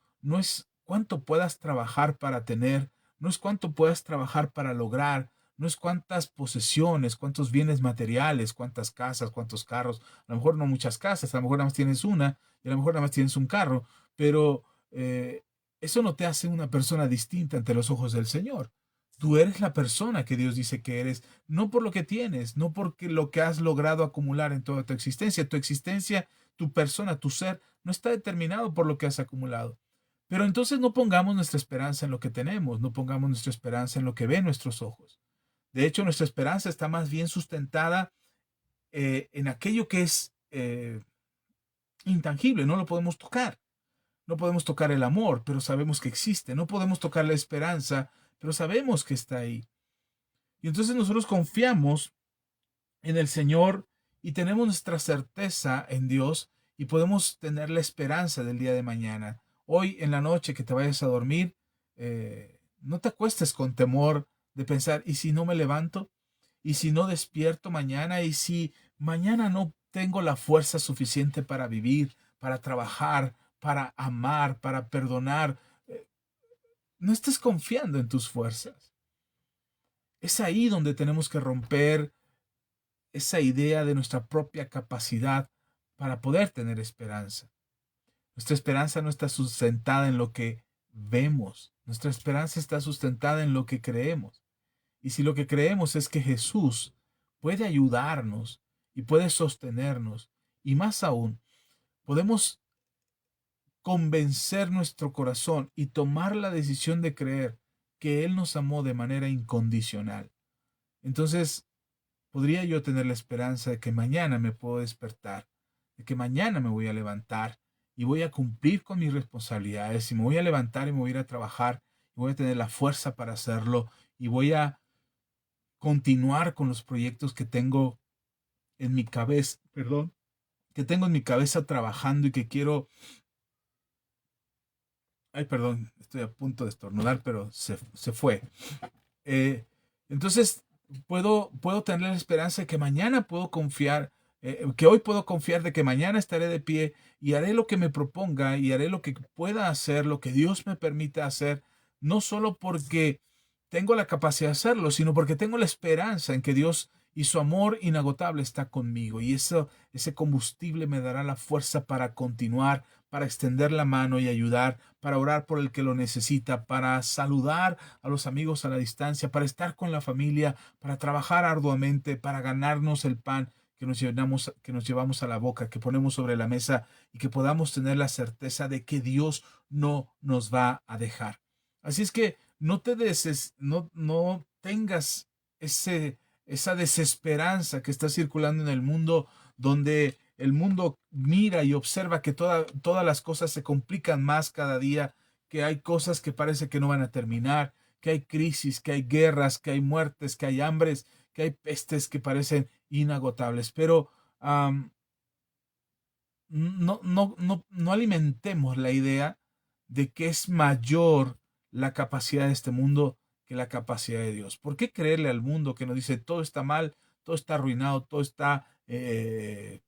puedas trabajar para tener, no es cuánto puedas trabajar para lograr, no es cuántas posesiones, cuántos bienes materiales, cuántas casas, cuántos carros. A lo mejor no muchas casas, a lo mejor nada más tienes una, y a lo mejor nada más tienes un carro, pero eso no te hace una persona distinta ante los ojos del Señor. Tú eres la persona que Dios dice que eres, no por lo que tienes, no porque lo que has logrado acumular en toda tu existencia. Tu existencia, tu persona, tu ser, no está determinado por lo que has acumulado. Pero entonces no pongamos nuestra esperanza en lo que tenemos, no pongamos nuestra esperanza en lo que ven nuestros ojos. De hecho, nuestra esperanza está más bien sustentada en aquello que es intangible, no lo podemos tocar. No podemos tocar el amor, pero sabemos que existe. No podemos tocar la esperanza, pero sabemos que está ahí. Y entonces nosotros confiamos en el Señor y tenemos nuestra certeza en Dios y podemos tener la esperanza del día de mañana. Hoy en la noche que te vayas a dormir, no te acuestes con temor de pensar, ¿y si no me levanto? ¿Y si no despierto mañana? ¿Y si mañana no tengo la fuerza suficiente para vivir, para trabajar, para amar, para perdonar? No estés confiando en tus fuerzas. Es ahí donde tenemos que romper esa idea de nuestra propia capacidad para poder tener esperanza. Nuestra esperanza no está sustentada en lo que vemos. Nuestra esperanza está sustentada en lo que creemos. Y si lo que creemos es que Jesús puede ayudarnos y puede sostenernos, y más aún, podemos convencer nuestro corazón y tomar la decisión de creer que Él nos amó de manera incondicional. Entonces, podría yo tener la esperanza de que mañana me puedo despertar, de que mañana me voy a levantar y voy a cumplir con mis responsabilidades, y me voy a levantar y me voy a ir a trabajar, y voy a tener la fuerza para hacerlo, y voy a continuar con los proyectos que tengo en mi cabeza, perdón, que tengo en mi cabeza trabajando y que quiero. Ay, perdón, estoy a punto de estornudar, pero se fue. Eh, entonces, puedo tener la esperanza de que mañana puedo confiar, que hoy puedo confiar de que mañana estaré de pie y haré lo que me proponga y haré lo que pueda hacer, lo que Dios me permita hacer, no solo porque tengo la capacidad de hacerlo, sino porque tengo la esperanza en que Dios y su amor inagotable está conmigo. Y ese combustible me dará la fuerza para continuar, para extender la mano y ayudar, para orar por el que lo necesita, para saludar a los amigos a la distancia, para estar con la familia, para trabajar arduamente, para ganarnos el pan que nos llevamos a la boca, que ponemos sobre la mesa, y que podamos tener la certeza de que Dios no nos va a dejar. Así es que no tengas esa desesperanza que está circulando en el mundo, donde el mundo mira y observa que todas las cosas se complican más cada día, que hay cosas que parece que no van a terminar, que hay crisis, que hay guerras, que hay muertes, que hay hambres, que hay pestes que parecen inagotables. Pero no alimentemos la idea de que es mayor la capacidad de este mundo que la capacidad de Dios. ¿Por qué creerle al mundo que nos dice todo está mal, todo está arruinado, todo está,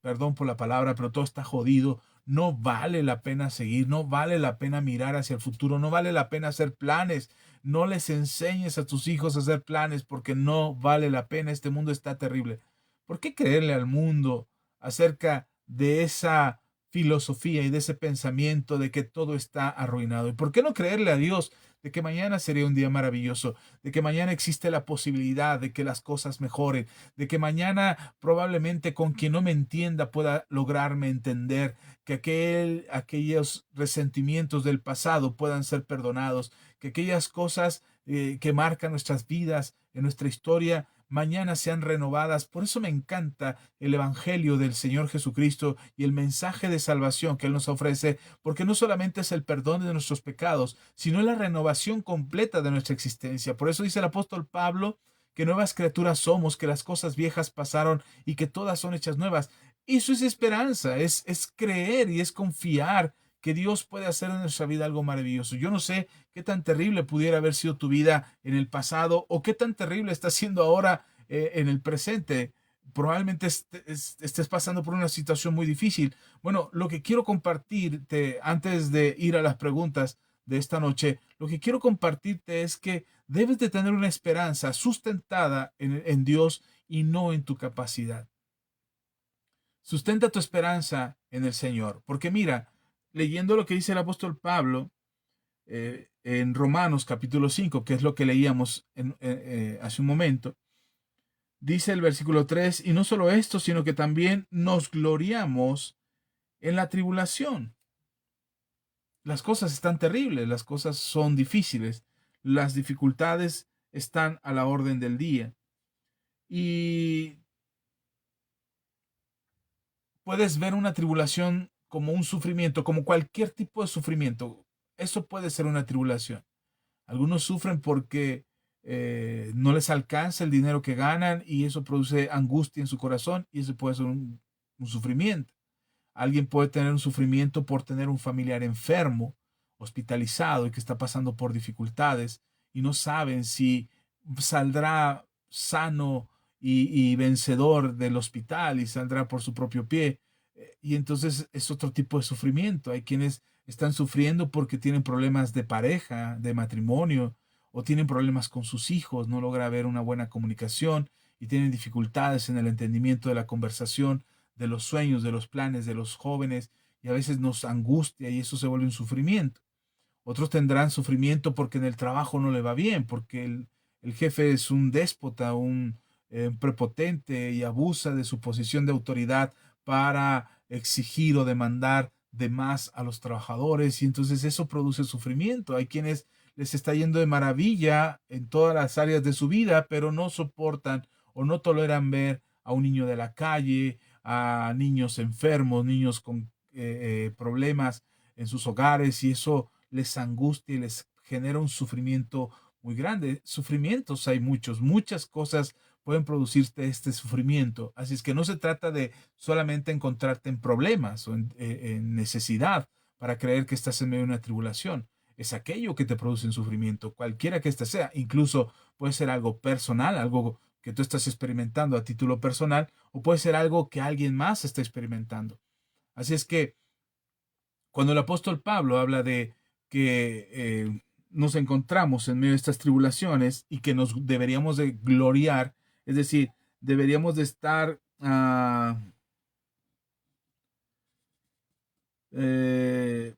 perdón por la palabra, pero todo está jodido? No vale la pena seguir, no vale la pena mirar hacia el futuro, no vale la pena hacer planes. No les enseñes a tus hijos a hacer planes porque no vale la pena, este mundo está terrible. ¿Por qué creerle al mundo acerca de esa filosofía y de ese pensamiento de que todo está arruinado? ¿Y por qué no creerle a Dios de que mañana sería un día maravilloso, de que mañana existe la posibilidad de que las cosas mejoren, de que mañana probablemente con quien no me entienda pueda lograrme entender, que aquellos resentimientos del pasado puedan ser perdonados, que aquellas cosas que marcan nuestras vidas, en nuestra historia, mañana sean renovadas? Por eso me encanta el Evangelio del Señor Jesucristo y el mensaje de salvación que Él nos ofrece, porque no solamente es el perdón de nuestros pecados, sino la renovación completa de nuestra existencia. Por eso dice el apóstol Pablo que nuevas criaturas somos, que las cosas viejas pasaron y que todas son hechas nuevas. Eso es esperanza, es creer y es confiar que Dios puede hacer en nuestra vida algo maravilloso. Yo no sé qué tan terrible pudiera haber sido tu vida en el pasado o qué tan terrible está siendo ahora en el presente. Probablemente estés pasando por una situación muy difícil. Bueno, lo que quiero compartirte antes de ir a las preguntas de esta noche, lo que quiero compartirte es que debes de tener una esperanza sustentada en Dios y no en tu capacidad. Sustenta tu esperanza en el Señor, porque mira, leyendo lo que dice el apóstol Pablo, en Romanos capítulo 5, que es lo que leíamos hace un momento, dice el versículo 3: y no solo esto, sino que también nos gloriamos en la tribulación. Las cosas están terribles, las cosas son difíciles, las dificultades están a la orden del día. Y puedes ver una tribulación como un sufrimiento, como cualquier tipo de sufrimiento. Eso puede ser una tribulación. Algunos sufren porque no les alcanza el dinero que ganan y eso produce angustia en su corazón y eso puede ser un sufrimiento. Alguien puede tener un sufrimiento por tener un familiar enfermo, hospitalizado y que está pasando por dificultades y no saben si saldrá sano y vencedor del hospital y saldrá por su propio pie. Y entonces es otro tipo de sufrimiento. Hay quienes están sufriendo porque tienen problemas de pareja, de matrimonio, o tienen problemas con sus hijos, no logra haber una buena comunicación y tienen dificultades en el entendimiento de la conversación, de los sueños, de los planes de los jóvenes, y a veces nos angustia y eso se vuelve un sufrimiento. Otros tendrán sufrimiento porque en el trabajo no le va bien, porque el jefe es un déspota, un prepotente y abusa de su posición de autoridad para exigir o demandar de más a los trabajadores y entonces eso produce sufrimiento. Hay quienes les está yendo de maravilla en todas las áreas de su vida, pero no soportan o no toleran ver a un niño de la calle, a niños enfermos, niños con problemas en sus hogares y eso les angustia y les genera un sufrimiento muy grande. Sufrimientos hay muchos, muchas cosas pueden producirte este sufrimiento. Así es que no se trata de solamente encontrarte en problemas o en necesidad para creer que estás en medio de una tribulación. Es aquello que te produce un sufrimiento, cualquiera que éste sea. Incluso puede ser algo personal, algo que tú estás experimentando a título personal, o puede ser algo que alguien más está experimentando. Así es que cuando el apóstol Pablo habla de que nos encontramos en medio de estas tribulaciones y que nos deberíamos de gloriar, es decir, deberíamos de estar, eh,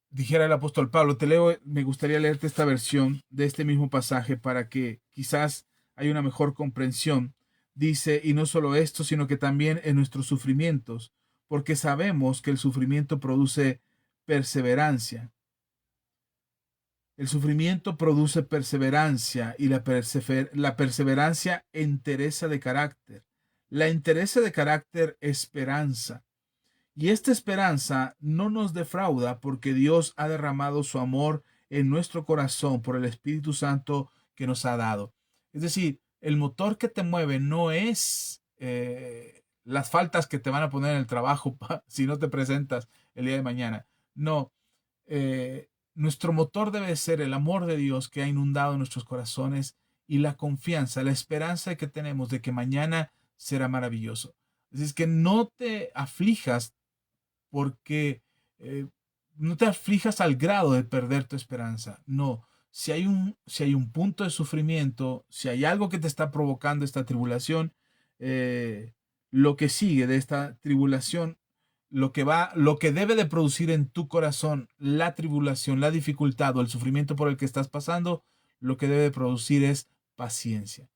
dijera el apóstol Pablo, te leo, me gustaría leerte esta versión de este mismo pasaje para que quizás haya una mejor comprensión. Dice, y no solo esto, sino que también en nuestros sufrimientos, porque sabemos que el sufrimiento produce perseverancia. El sufrimiento produce perseverancia y la perseverancia entereza de carácter. La entereza de carácter, esperanza. Y esta esperanza no nos defrauda porque Dios ha derramado su amor en nuestro corazón por el Espíritu Santo que nos ha dado. Es decir, el motor que te mueve no es las faltas que te van a poner en el trabajo si no te presentas el día de mañana. No, nuestro motor debe ser el amor de Dios que ha inundado nuestros corazones y la confianza, la esperanza que tenemos de que mañana será maravilloso. Así es que no te aflijas porque no te aflijas al grado de perder tu esperanza. No, si hay un punto de sufrimiento, si hay algo que te está provocando esta tribulación, eh, lo que sigue de esta tribulación, lo que debe de producir en tu corazón la tribulación, la dificultad o el sufrimiento por el que estás pasando, lo que debe de producir es paciencia.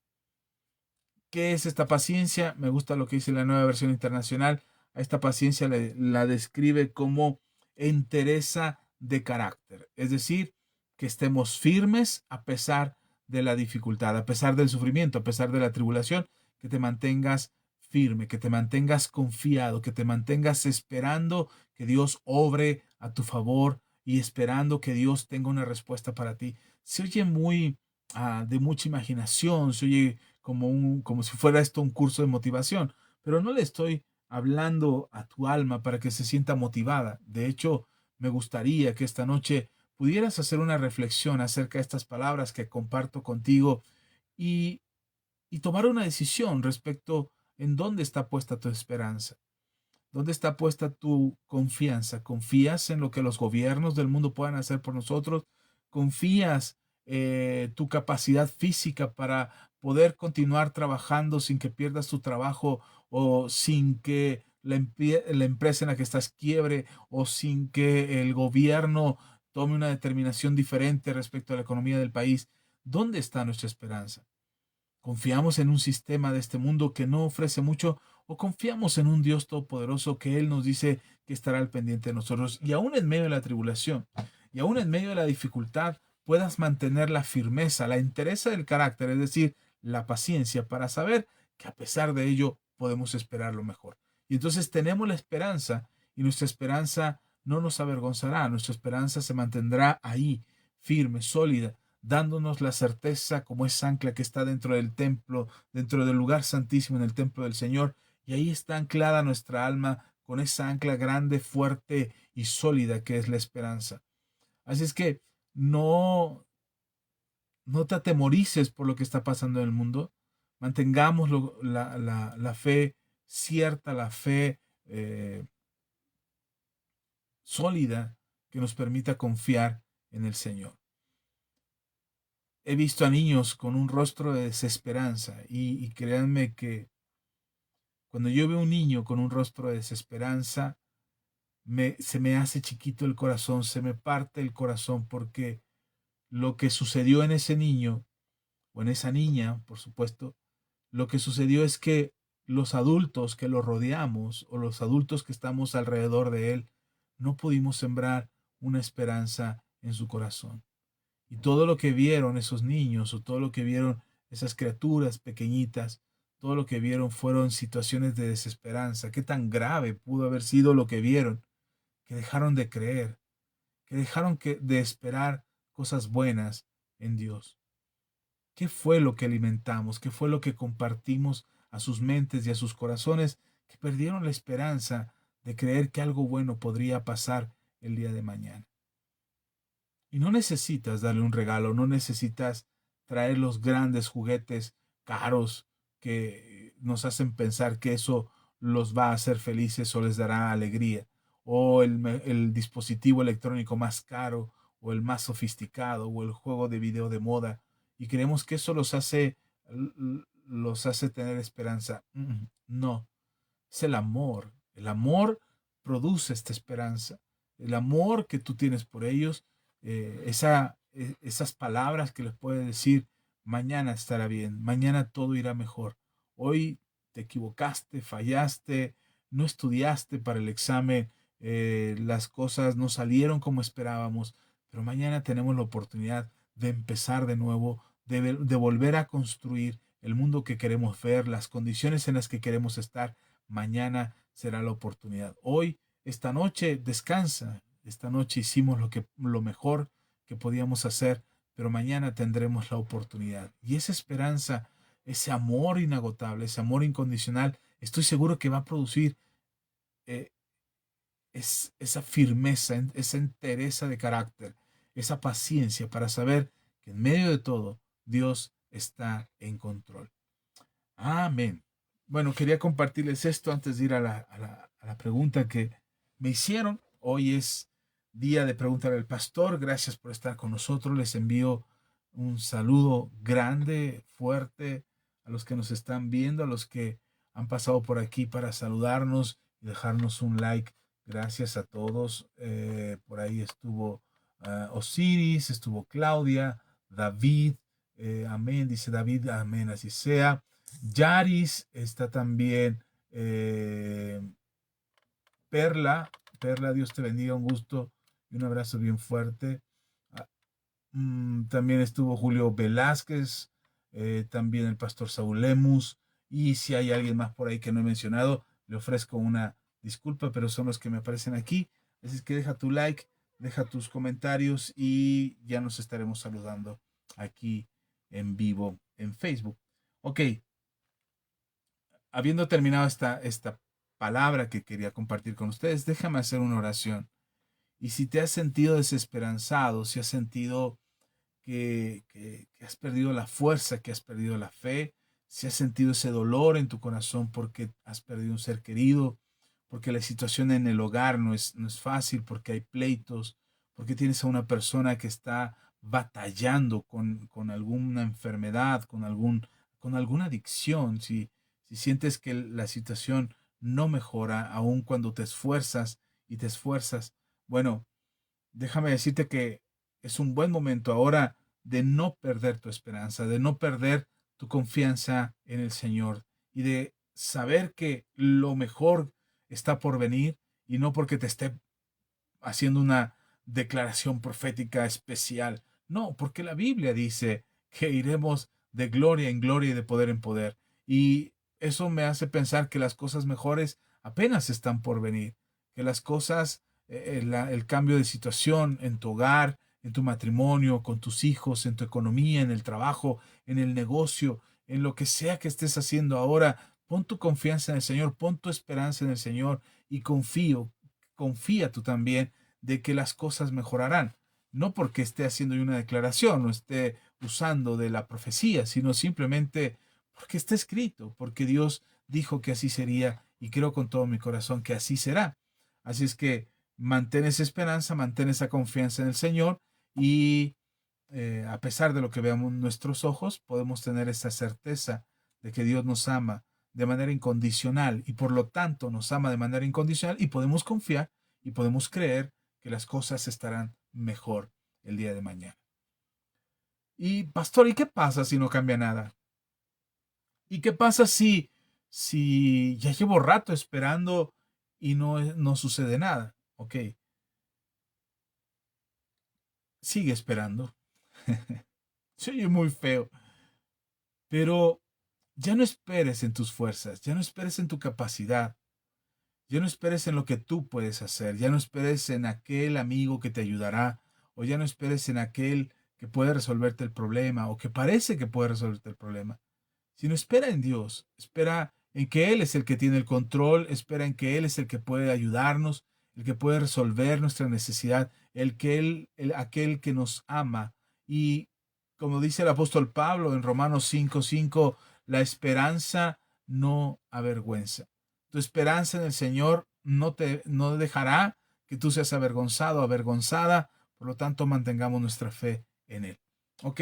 ¿Qué es esta paciencia? Me gusta lo que dice la nueva versión internacional. A esta paciencia la describe como entereza de carácter. Es decir, que estemos firmes a pesar de la dificultad, a pesar del sufrimiento, a pesar de la tribulación, que te mantengas firme, que te mantengas confiado, que te mantengas esperando que Dios obre a tu favor y esperando que Dios tenga una respuesta para ti. Se oye muy de mucha imaginación, se oye como si fuera esto un curso de motivación, pero no le estoy hablando a tu alma para que se sienta motivada. De hecho, me gustaría que esta noche pudieras hacer una reflexión acerca de estas palabras que comparto contigo y, y tomar una decisión respecto en dónde está puesta tu esperanza, dónde está puesta tu confianza. ¿Confías en lo que los gobiernos del mundo puedan hacer por nosotros? ¿Confías tu capacidad física para poder continuar trabajando sin que pierdas tu trabajo o sin que la empresa en la que estás quiebre o sin que el gobierno tome una determinación diferente respecto a la economía del país, ¿dónde está nuestra esperanza? ¿Confiamos en un sistema de este mundo que no ofrece mucho o confiamos en un Dios todopoderoso que Él nos dice que estará al pendiente de nosotros? Y aún en medio de la tribulación, y aún en medio de la dificultad, puedas mantener la firmeza, la entereza del carácter, es decir, la paciencia para saber que a pesar de ello podemos esperar lo mejor. Y entonces tenemos la esperanza y nuestra esperanza no nos avergonzará, nuestra esperanza se mantendrá ahí, firme, sólida, dándonos la certeza como esa ancla que está dentro del templo, dentro del lugar santísimo en el templo del Señor. Y ahí está anclada nuestra alma con esa ancla grande, fuerte y sólida que es la esperanza. Así es que no, no te atemorices por lo que está pasando en el mundo. Mantengamos la fe cierta, la fe sólida que nos permita confiar en el Señor. He visto a niños con un rostro de desesperanza y créanme que cuando yo veo un niño con un rostro de desesperanza, se me hace chiquito el corazón, se me parte el corazón porque lo que sucedió en ese niño o en esa niña, por supuesto, lo que sucedió es que los adultos que lo rodeamos o los adultos que estamos alrededor de él, no pudimos sembrar una esperanza en su corazón. Y todo lo que vieron esos niños o todo lo que vieron esas criaturas pequeñitas, todo lo que vieron fueron situaciones de desesperanza. ¿Qué tan grave pudo haber sido lo que vieron? Que dejaron de creer, que dejaron de esperar cosas buenas en Dios. ¿Qué fue lo que alimentamos? ¿Qué fue lo que compartimos a sus mentes y a sus corazones que perdieron la esperanza de creer que algo bueno podría pasar el día de mañana? Y no necesitas darle un regalo, no necesitas traer los grandes juguetes caros que nos hacen pensar que eso los va a hacer felices o les dará alegría, o el dispositivo electrónico más caro, o el más sofisticado, o el juego de video de moda, y creemos que eso los hace tener esperanza. No, es el amor. El amor produce esta esperanza. El amor que tú tienes por ellos, esas palabras que les puedes decir, mañana estará bien, mañana todo irá mejor. Hoy te equivocaste, fallaste, no estudiaste para el examen, las cosas no salieron como esperábamos, pero mañana tenemos la oportunidad de empezar de nuevo, de volver a construir el mundo que queremos ver, las condiciones en las que queremos estar. Mañana será la oportunidad. Hoy, esta noche, descansa. Esta noche hicimos lo mejor que podíamos hacer, pero mañana tendremos la oportunidad. Y esa esperanza, ese amor inagotable, ese amor incondicional, estoy seguro que va a producir eh, esa firmeza, esa entereza de carácter, esa paciencia para saber que en medio de todo Dios está en control. Amén. Bueno, quería compartirles esto antes de ir a la pregunta que me hicieron. Hoy es día de preguntar al pastor. Gracias por estar con nosotros. Les envío un saludo grande, fuerte a los que nos están viendo, a los que han pasado por aquí para saludarnos y dejarnos un like. Gracias a todos. Por ahí estuvo Osiris, estuvo Claudia, David. Amén, dice David. Amén, así sea. Yaris, está también Perla. Perla, Dios te bendiga, un gusto y un abrazo bien fuerte. También estuvo Julio Velázquez, también el pastor Saúl Lemus. Y si hay alguien más por ahí que no he mencionado, le ofrezco una disculpa, pero son los que me aparecen aquí. Así es que deja tu like, deja tus comentarios y ya nos estaremos saludando aquí en vivo en Facebook. Ok, habiendo terminado esta palabra que quería compartir con ustedes, déjame hacer una oración. Y si te has sentido desesperanzado, si has sentido que has perdido la fuerza, que has perdido la fe, si has sentido ese dolor en tu corazón porque has perdido un ser querido, porque la situación en el hogar no es fácil, porque hay pleitos, porque tienes a una persona que está batallando con alguna enfermedad, con alguna adicción, si sientes que la situación no mejora, aun cuando te esfuerzas y te esfuerzas, bueno, déjame decirte que es un buen momento ahora de no perder tu esperanza, de no perder tu confianza en el Señor y de saber que lo mejor está por venir y no porque te esté haciendo una declaración profética especial. No, porque la Biblia dice que iremos de gloria en gloria y de poder en poder. Y eso me hace pensar que las cosas mejores apenas están por venir, que las cosas, el cambio de situación en tu hogar, en tu matrimonio, con tus hijos, en tu economía, en el trabajo, en el negocio, en lo que sea que estés haciendo ahora, pon tu confianza en el Señor, pon tu esperanza en el Señor y confía tú también de que las cosas mejorarán. No porque esté haciendo una declaración o esté usando de la profecía, sino simplemente porque está escrito, porque Dios dijo que así sería y creo con todo mi corazón que así será. Así es que mantén esa esperanza, mantén esa confianza en el Señor y a pesar de lo que veamos en nuestros ojos, podemos tener esa certeza de que Dios nos ama de manera incondicional y por lo tanto nos ama de manera incondicional y podemos confiar y podemos creer que las cosas estarán mejor el día de mañana. Y pastor, ¿y qué pasa si no cambia nada? ¿Y qué pasa si ya llevo rato esperando y no sucede nada? Ok, sigue esperando. Se oye muy feo, pero ya no esperes en tus fuerzas, ya no esperes en tu capacidad, ya no esperes en lo que tú puedes hacer, ya no esperes en aquel amigo que te ayudará, o ya no esperes en aquel que puede resolverte el problema, o que parece que puede resolverte el problema, sino espera en Dios, espera en que Él es el que tiene el control, espera en que Él es el que puede ayudarnos, el que puede resolver nuestra necesidad, aquel que nos ama. Y como dice el apóstol Pablo en Romanos 5:5, la esperanza no avergüenza. Tu esperanza en el Señor no dejará que tú seas avergonzado, avergonzada, por lo tanto mantengamos nuestra fe en Él. Ok,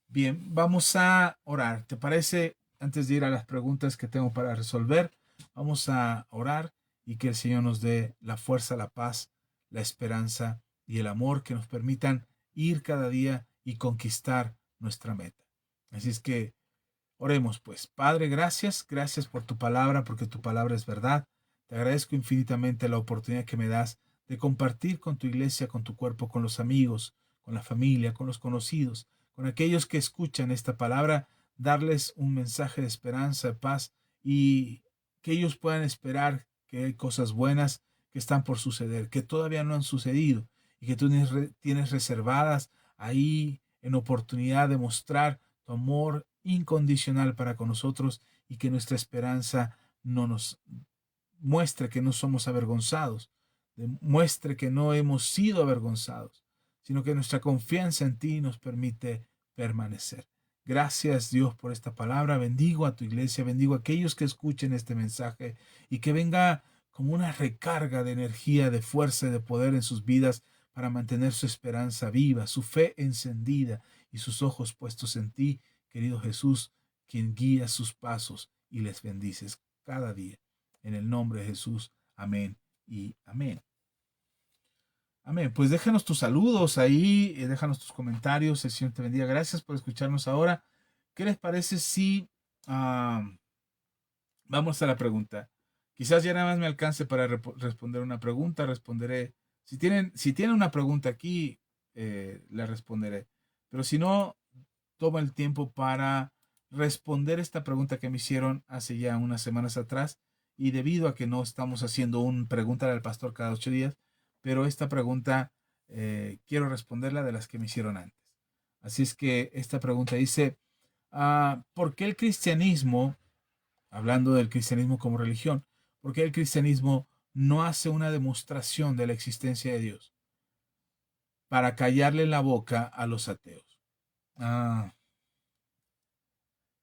bien, vamos a orar. ¿Te parece? Antes de ir a las preguntas que tengo para resolver, vamos a orar y que el Señor nos dé la fuerza, la paz, la esperanza y el amor que nos permitan ir cada día y conquistar nuestra meta. Así es que oremos pues. Padre, gracias, gracias por tu palabra, porque tu palabra es verdad. Te agradezco infinitamente la oportunidad que me das de compartir con tu iglesia, con tu cuerpo, con los amigos, con la familia, con los conocidos, con aquellos que escuchan esta palabra, darles un mensaje de esperanza, de paz y que ellos puedan esperar que hay cosas buenas que están por suceder, que todavía no han sucedido y que tú tienes reservadas ahí en oportunidad de mostrar tu amor incondicional para con nosotros y que nuestra esperanza no nos muestre que no somos avergonzados, muestre que no hemos sido avergonzados, sino que nuestra confianza en ti nos permite permanecer. Gracias Dios por esta palabra. Bendigo a tu iglesia, bendigo a aquellos que escuchen este mensaje y que venga como una recarga de energía, de fuerza y de poder en sus vidas para mantener su esperanza viva, su fe encendida y sus ojos puestos en ti, querido Jesús, quien guía sus pasos y les bendices cada día. En el nombre de Jesús. Amén y amén. Amén. Pues déjanos tus saludos ahí, déjanos tus comentarios. El Señor te bendiga. Gracias por escucharnos ahora. ¿Qué les parece si vamos a la pregunta? Quizás ya nada más me alcance para responder una pregunta. Responderé. Si tienen una pregunta aquí, la responderé. Pero si no, tomo el tiempo para responder esta pregunta que me hicieron hace ya unas semanas atrás. Y debido a que no estamos haciendo un pregunta al pastor cada 8 días, pero esta pregunta quiero responderla de las que me hicieron antes. Así es que esta pregunta dice, ¿por qué el cristianismo, hablando del cristianismo como religión, por qué el cristianismo no hace una demostración de la existencia de Dios para callarle la boca a los ateos?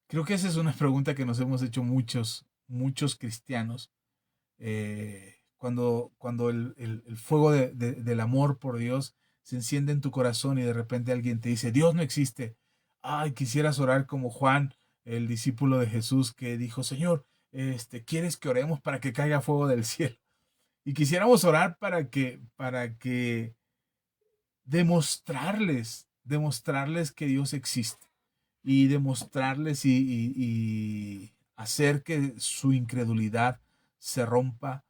Creo que esa es una pregunta que nos hemos hecho muchos cristianos. Cuando el fuego del amor por Dios se enciende en tu corazón y de repente alguien te dice, Dios no existe. Ay, quisieras orar como Juan, el discípulo de Jesús, que dijo, Señor, ¿quieres que oremos para que caiga fuego del cielo? Y quisiéramos orar para que demostrarles que Dios existe y demostrarles y hacer que su incredulidad se rompa,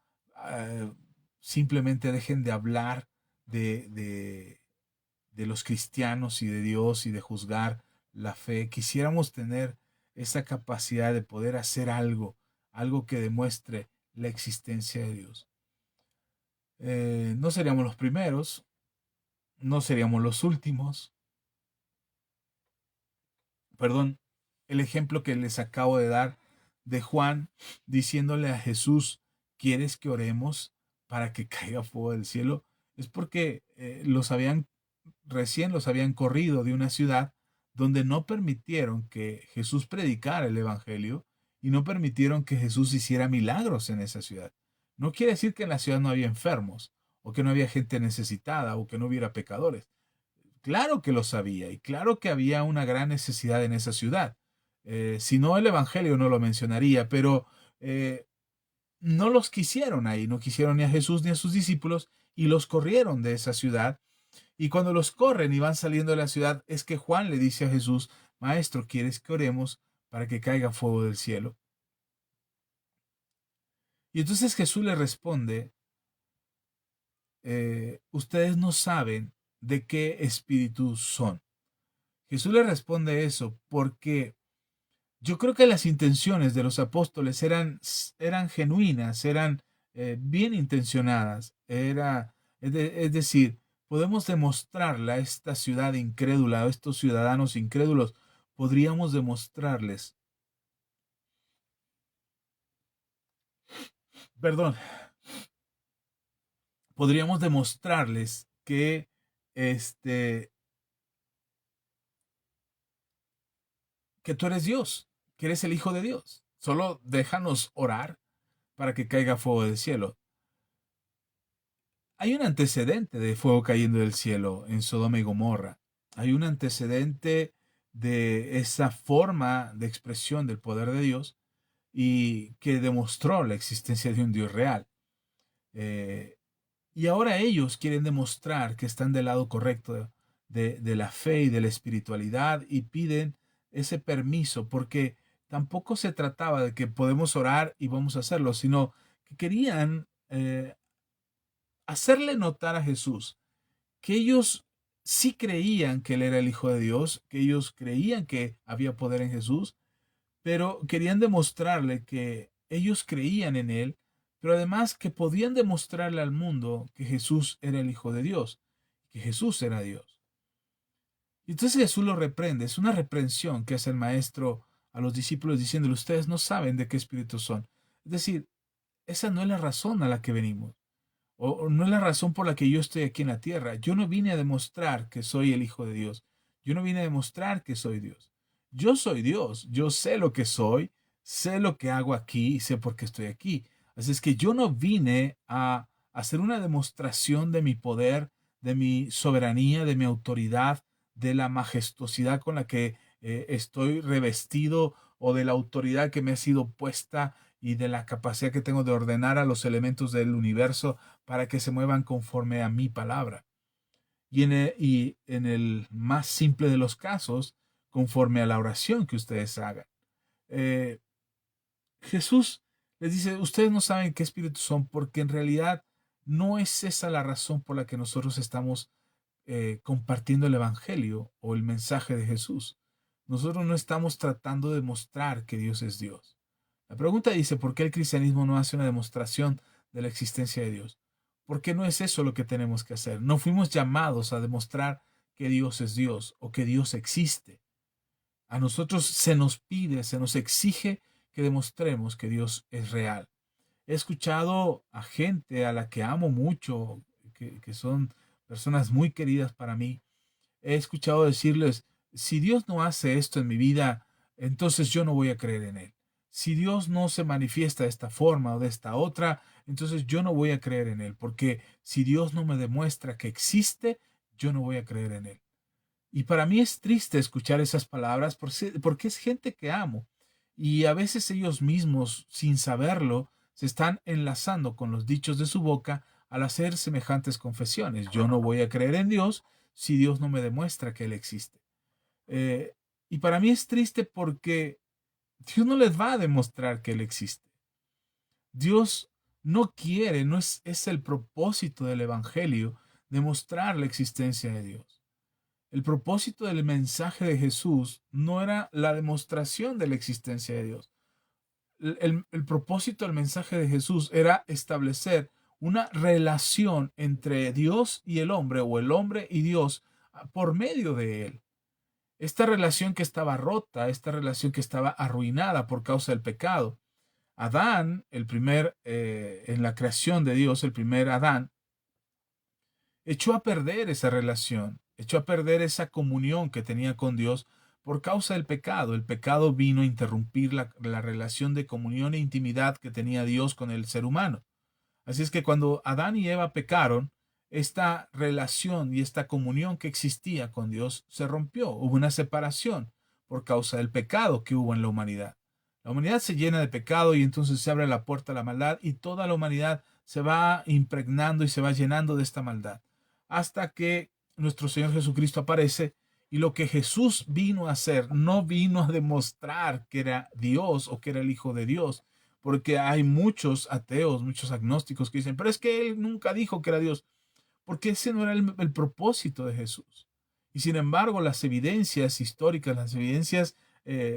simplemente dejen de hablar de, de, de los cristianos y de Dios y de juzgar la fe. Quisiéramos tener esa capacidad de poder hacer algo que demuestre la existencia de Dios. No seríamos los primeros, no seríamos los últimos. Perdón, el ejemplo que les acabo de dar de Juan diciéndole a Jesús, ¿quieres que oremos para que caiga fuego del cielo? Es porque recién los habían corrido de una ciudad donde no permitieron que Jesús predicara el Evangelio y no permitieron que Jesús hiciera milagros en esa ciudad. No quiere decir que en la ciudad no había enfermos, o que no había gente necesitada, o que no hubiera pecadores. Claro que lo sabía y claro que había una gran necesidad en esa ciudad. Si no, el Evangelio no lo mencionaría, pero no los quisieron ahí, no quisieron ni a Jesús ni a sus discípulos y los corrieron de esa ciudad. Y cuando los corren y van saliendo de la ciudad, es que Juan le dice a Jesús, Maestro, ¿quieres que oremos para que caiga fuego del cielo? Y entonces Jesús le responde, ustedes no saben de qué espíritu son. Jesús le responde eso porque yo creo que las intenciones de los apóstoles eran genuinas, eran bien intencionadas. Es decir, podemos demostrarle a esta ciudad incrédula, a estos ciudadanos incrédulos, podríamos demostrarles, perdón, podríamos demostrarles este, que tú eres Dios, que eres el Hijo de Dios. Solo déjanos orar para que caiga fuego del cielo. Hay un antecedente de fuego cayendo del cielo en Sodoma y Gomorra. Hay un antecedente de esa forma de expresión del poder de Dios y que demostró la existencia de un Dios real. Eh, y ahora ellos quieren demostrar que están del lado correcto de la fe y de la espiritualidad y piden ese permiso porque tampoco se trataba de que podemos orar y vamos a hacerlo, sino que querían hacerle notar a Jesús que ellos sí creían que Él era el Hijo de Dios, que ellos creían que había poder en Jesús, pero querían demostrarle que ellos creían en Él, pero además que podían demostrarle al mundo que Jesús era el Hijo de Dios, que Jesús era Dios. Y entonces Jesús lo reprende, es una reprensión que hace el maestro a los discípulos diciéndole, ustedes no saben de qué espíritu son. Es decir, esa no es la razón a la que venimos. O no es la razón por la que yo estoy aquí en la tierra. Yo no vine a demostrar que soy el Hijo de Dios. Yo no vine a demostrar que soy Dios. Yo soy Dios. Yo sé lo que soy, sé lo que hago aquí y sé por qué estoy aquí. Así es que yo no vine a hacer una demostración de mi poder, de mi soberanía, de mi autoridad, de la majestuosidad con la que estoy revestido o de la autoridad que me ha sido puesta y de la capacidad que tengo de ordenar a los elementos del universo para que se muevan conforme a mi palabra. Y en el más simple de los casos, conforme a la oración que ustedes hagan. Eh, Jesús les dice, ustedes no saben qué espíritus son porque en realidad no es esa la razón por la que nosotros estamos compartiendo el Evangelio o el mensaje de Jesús. Nosotros no estamos tratando de demostrar que Dios es Dios. La pregunta dice, ¿por qué el cristianismo no hace una demostración de la existencia de Dios? ¿Por qué no es eso lo que tenemos que hacer? No fuimos llamados a demostrar que Dios es Dios o que Dios existe. A nosotros se nos pide, se nos exige que demostremos que Dios es real. He escuchado a gente a la que amo mucho, que son personas muy queridas para mí. He escuchado decirles, si Dios no hace esto en mi vida, entonces yo no voy a creer en Él. Si Dios no se manifiesta de esta forma o de esta otra, entonces yo no voy a creer en Él, porque si Dios no me demuestra que existe, yo no voy a creer en Él. Y para mí es triste escuchar esas palabras porque es gente que amo. Y a veces ellos mismos, sin saberlo, se están enlazando con los dichos de su boca al hacer semejantes confesiones. Yo no voy a creer en Dios si Dios no me demuestra que Él existe. Eh, y para mí es triste porque Dios no les va a demostrar que Él existe. Dios no quiere, no es el propósito del Evangelio demostrar la existencia de Dios. El propósito del mensaje de Jesús no era la demostración de la existencia de Dios. El propósito del mensaje de Jesús era establecer una relación entre Dios y el hombre, o el hombre y Dios, por medio de él. Esta relación que estaba rota, esta relación que estaba arruinada por causa del pecado. Adán, en la creación de Dios, el primer Adán, echó a perder esa relación, echó a perder esa comunión que tenía con Dios por causa del pecado. El pecado vino a interrumpir la relación de comunión e intimidad que tenía Dios con el ser humano. Así es que cuando Adán y Eva pecaron, esta relación y esta comunión que existía con Dios se rompió. Hubo una separación por causa del pecado que hubo en la humanidad. La humanidad se llena de pecado y entonces se abre la puerta a la maldad y toda la humanidad se va impregnando y se va llenando de esta maldad. Hasta que nuestro Señor Jesucristo aparece y lo que Jesús vino a hacer, no vino a demostrar que era Dios o que era el Hijo de Dios, porque hay muchos ateos, muchos agnósticos que dicen, pero es que Él nunca dijo que era Dios, porque ese no era el propósito de Jesús. Y sin embargo, las evidencias históricas, las evidencias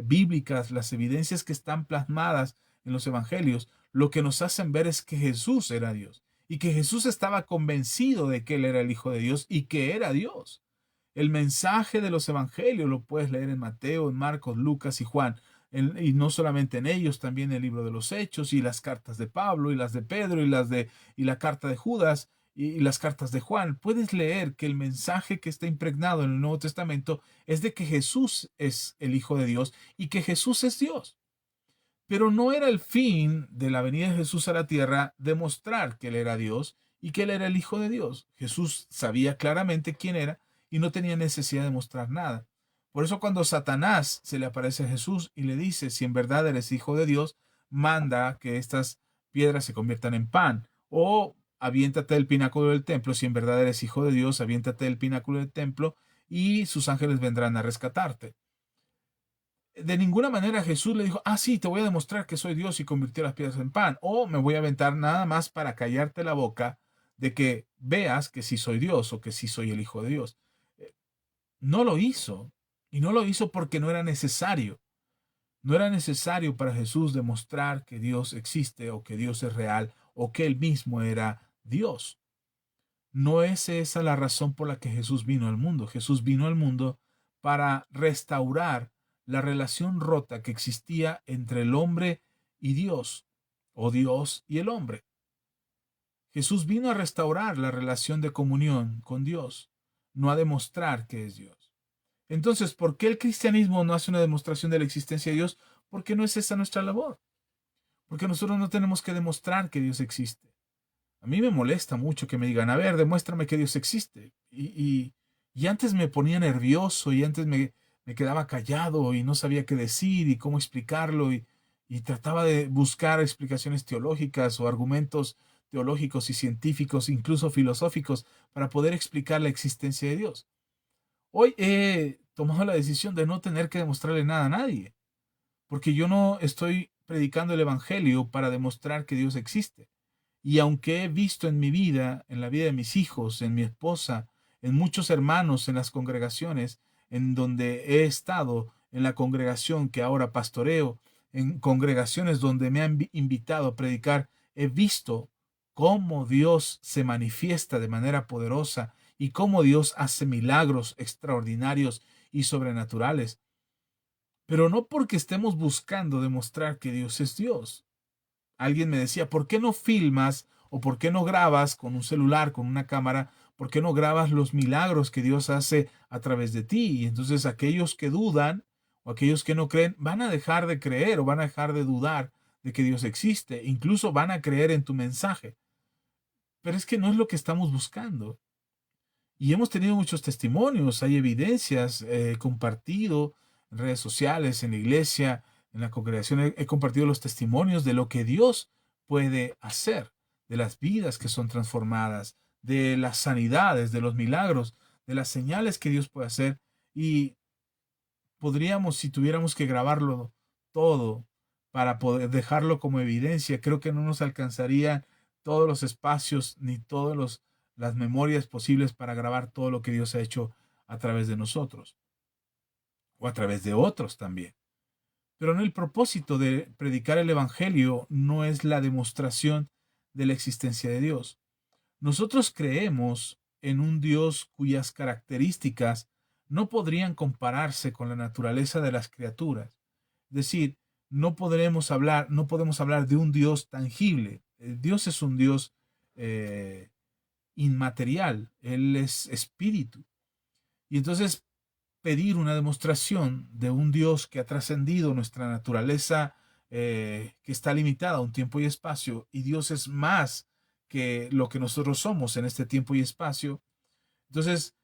bíblicas, las evidencias que están plasmadas en los evangelios, lo que nos hacen ver es que Jesús era Dios y que Jesús estaba convencido de que Él era el Hijo de Dios y que era Dios. El mensaje de los evangelios lo puedes leer en Mateo, en Marcos, Lucas y Juan. Y no solamente en ellos, también el libro de los Hechos y las cartas de Pablo y las de Pedro y la carta de Judas y las cartas de Juan. Puedes leer que el mensaje que está impregnado en el Nuevo Testamento es de que Jesús es el Hijo de Dios y que Jesús es Dios. Pero no era el fin de la venida de Jesús a la tierra demostrar que Él era Dios y que Él era el Hijo de Dios. Jesús sabía claramente quién era y no tenía necesidad de mostrar nada. Por eso cuando Satanás se le aparece a Jesús y le dice, si en verdad eres Hijo de Dios, manda que estas piedras se conviertan en pan. O aviéntate del pináculo del templo, si en verdad eres Hijo de Dios, aviéntate del pináculo del templo y sus ángeles vendrán a rescatarte. De ninguna manera Jesús le dijo, sí, te voy a demostrar que soy Dios y convirtió las piedras en pan. O me voy a aventar nada más para callarte la boca de que veas que sí soy Dios o que sí soy el Hijo de Dios. No lo hizo. Y no lo hizo porque no era necesario. No era necesario para Jesús demostrar que Dios existe o que Dios es real o que Él mismo era Dios. No es esa la razón por la que Jesús vino al mundo. Jesús vino al mundo para restaurar la relación rota que existía entre el hombre y Dios, o Dios y el hombre. Jesús vino a restaurar la relación de comunión con Dios, no a demostrar que es Dios. Entonces, ¿por qué el cristianismo no hace una demostración de la existencia de Dios? Porque no es esa nuestra labor. Porque nosotros no tenemos que demostrar que Dios existe. A mí me molesta mucho que me digan, a ver, demuéstrame que Dios existe. Y antes me ponía nervioso y antes me quedaba callado y no sabía qué decir y cómo explicarlo y trataba de buscar explicaciones teológicas o argumentos teológicos y científicos, incluso filosóficos, para poder explicar la existencia de Dios. Hoy he tomado la decisión de no tener que demostrarle nada a nadie, porque yo no estoy predicando el Evangelio para demostrar que Dios existe. Y aunque he visto en mi vida, en la vida de mis hijos, en mi esposa, en muchos hermanos en las congregaciones, en donde he estado, en la congregación que ahora pastoreo, en congregaciones donde me han invitado a predicar, he visto cómo Dios se manifiesta de manera poderosa y cómo Dios hace milagros extraordinarios y sobrenaturales. Pero no porque estemos buscando demostrar que Dios es Dios. Alguien me decía, ¿por qué no filmas o por qué no grabas con un celular, con una cámara? ¿Por qué no grabas los milagros que Dios hace a través de ti? Y entonces aquellos que dudan o aquellos que no creen van a dejar de creer o van a dejar de dudar de que Dios existe. Incluso van a creer en tu mensaje. Pero es que no es lo que estamos buscando. Y hemos tenido muchos testimonios, hay evidencias, he compartido en redes sociales, en la iglesia, en la congregación, he compartido los testimonios de lo que Dios puede hacer, de las vidas que son transformadas, de las sanidades, de los milagros, de las señales que Dios puede hacer. Y podríamos, si tuviéramos que grabarlo todo para poder dejarlo como evidencia, creo que no nos alcanzarían todos los espacios ni todas las memorias posibles para grabar todo lo que Dios ha hecho a través de nosotros o a través de otros también. Pero no, el propósito de predicar el Evangelio no es la demostración de la existencia de Dios. Nosotros creemos en un Dios cuyas características no podrían compararse con la naturaleza de las criaturas. Es decir, no podemos hablar de un Dios tangible. Dios es un Dios eh, inmaterial, Él es espíritu. Y entonces pedir una demostración de un Dios que ha trascendido nuestra naturaleza, que está limitada a un tiempo y espacio, y Dios es más que lo que nosotros somos en este tiempo y espacio. Entonces,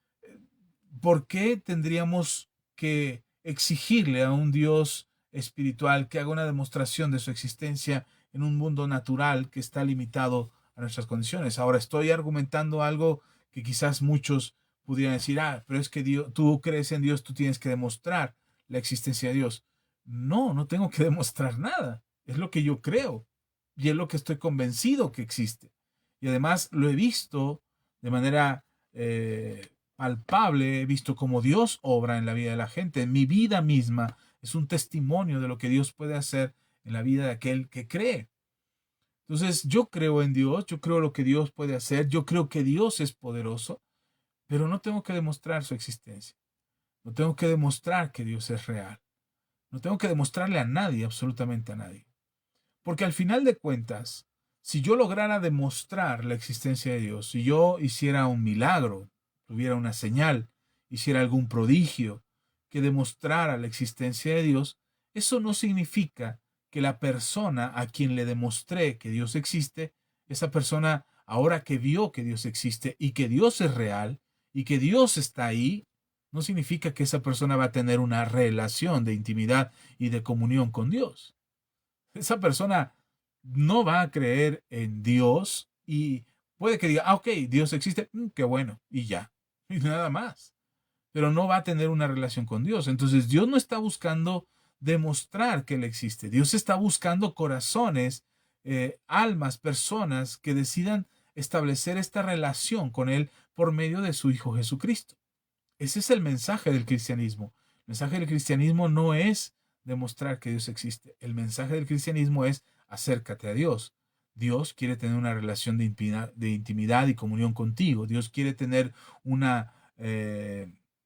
¿por qué tendríamos que exigirle a un Dios espiritual que haga una demostración de su existencia en un mundo natural que está limitado a nuestras condiciones? Ahora estoy argumentando algo que quizás muchos pudieran decir, pero es que Dios, tú crees en Dios, tú tienes que demostrar la existencia de Dios. No, no tengo que demostrar nada. Es lo que yo creo y es lo que estoy convencido que existe. Y además lo he visto de manera palpable, he visto cómo Dios obra en la vida de la gente. Mi vida misma es un testimonio de lo que Dios puede hacer en la vida de aquel que cree. Entonces, yo creo en Dios, yo creo lo que Dios puede hacer, yo creo que Dios es poderoso, pero no tengo que demostrar su existencia. No tengo que demostrar que Dios es real. No tengo que demostrarle a nadie, absolutamente a nadie. Porque al final de cuentas, si yo lograra demostrar la existencia de Dios, si yo hiciera un milagro, tuviera una señal, hiciera algún prodigio que demostrara la existencia de Dios, eso no significa que la persona a quien le demostré que Dios existe, esa persona ahora que vio que Dios existe y que Dios es real y que Dios está ahí, no significa que esa persona va a tener una relación de intimidad y de comunión con Dios. Esa persona no va a creer en Dios y puede que diga, ok, Dios existe, qué bueno, y ya, y nada más. Pero no va a tener una relación con Dios. Entonces Dios no está buscando demostrar que Él existe. Dios está buscando corazones, almas, personas que decidan establecer esta relación con Él por medio de su Hijo Jesucristo. Ese es el mensaje del cristianismo. El mensaje del cristianismo no es demostrar que Dios existe. El mensaje del cristianismo es acércate a Dios. Dios quiere tener una relación de intimidad y comunión contigo. Dios quiere tener una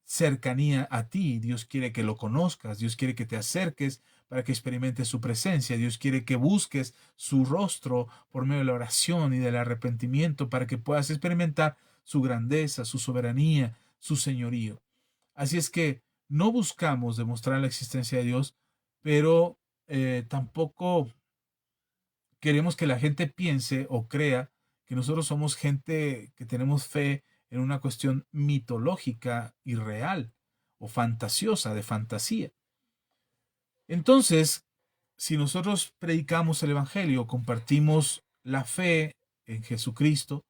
cercanía a ti. Dios quiere que lo conozcas. Dios quiere que te acerques para que experimentes su presencia. Dios quiere que busques su rostro por medio de la oración y del arrepentimiento para que puedas experimentar su grandeza, su soberanía, su señorío. Así es que no buscamos demostrar la existencia de Dios, pero tampoco queremos que la gente piense o crea que nosotros somos gente que tenemos fe en una cuestión mitológica y real o fantasiosa, de fantasía. Entonces, si nosotros predicamos el Evangelio, compartimos la fe en Jesucristo,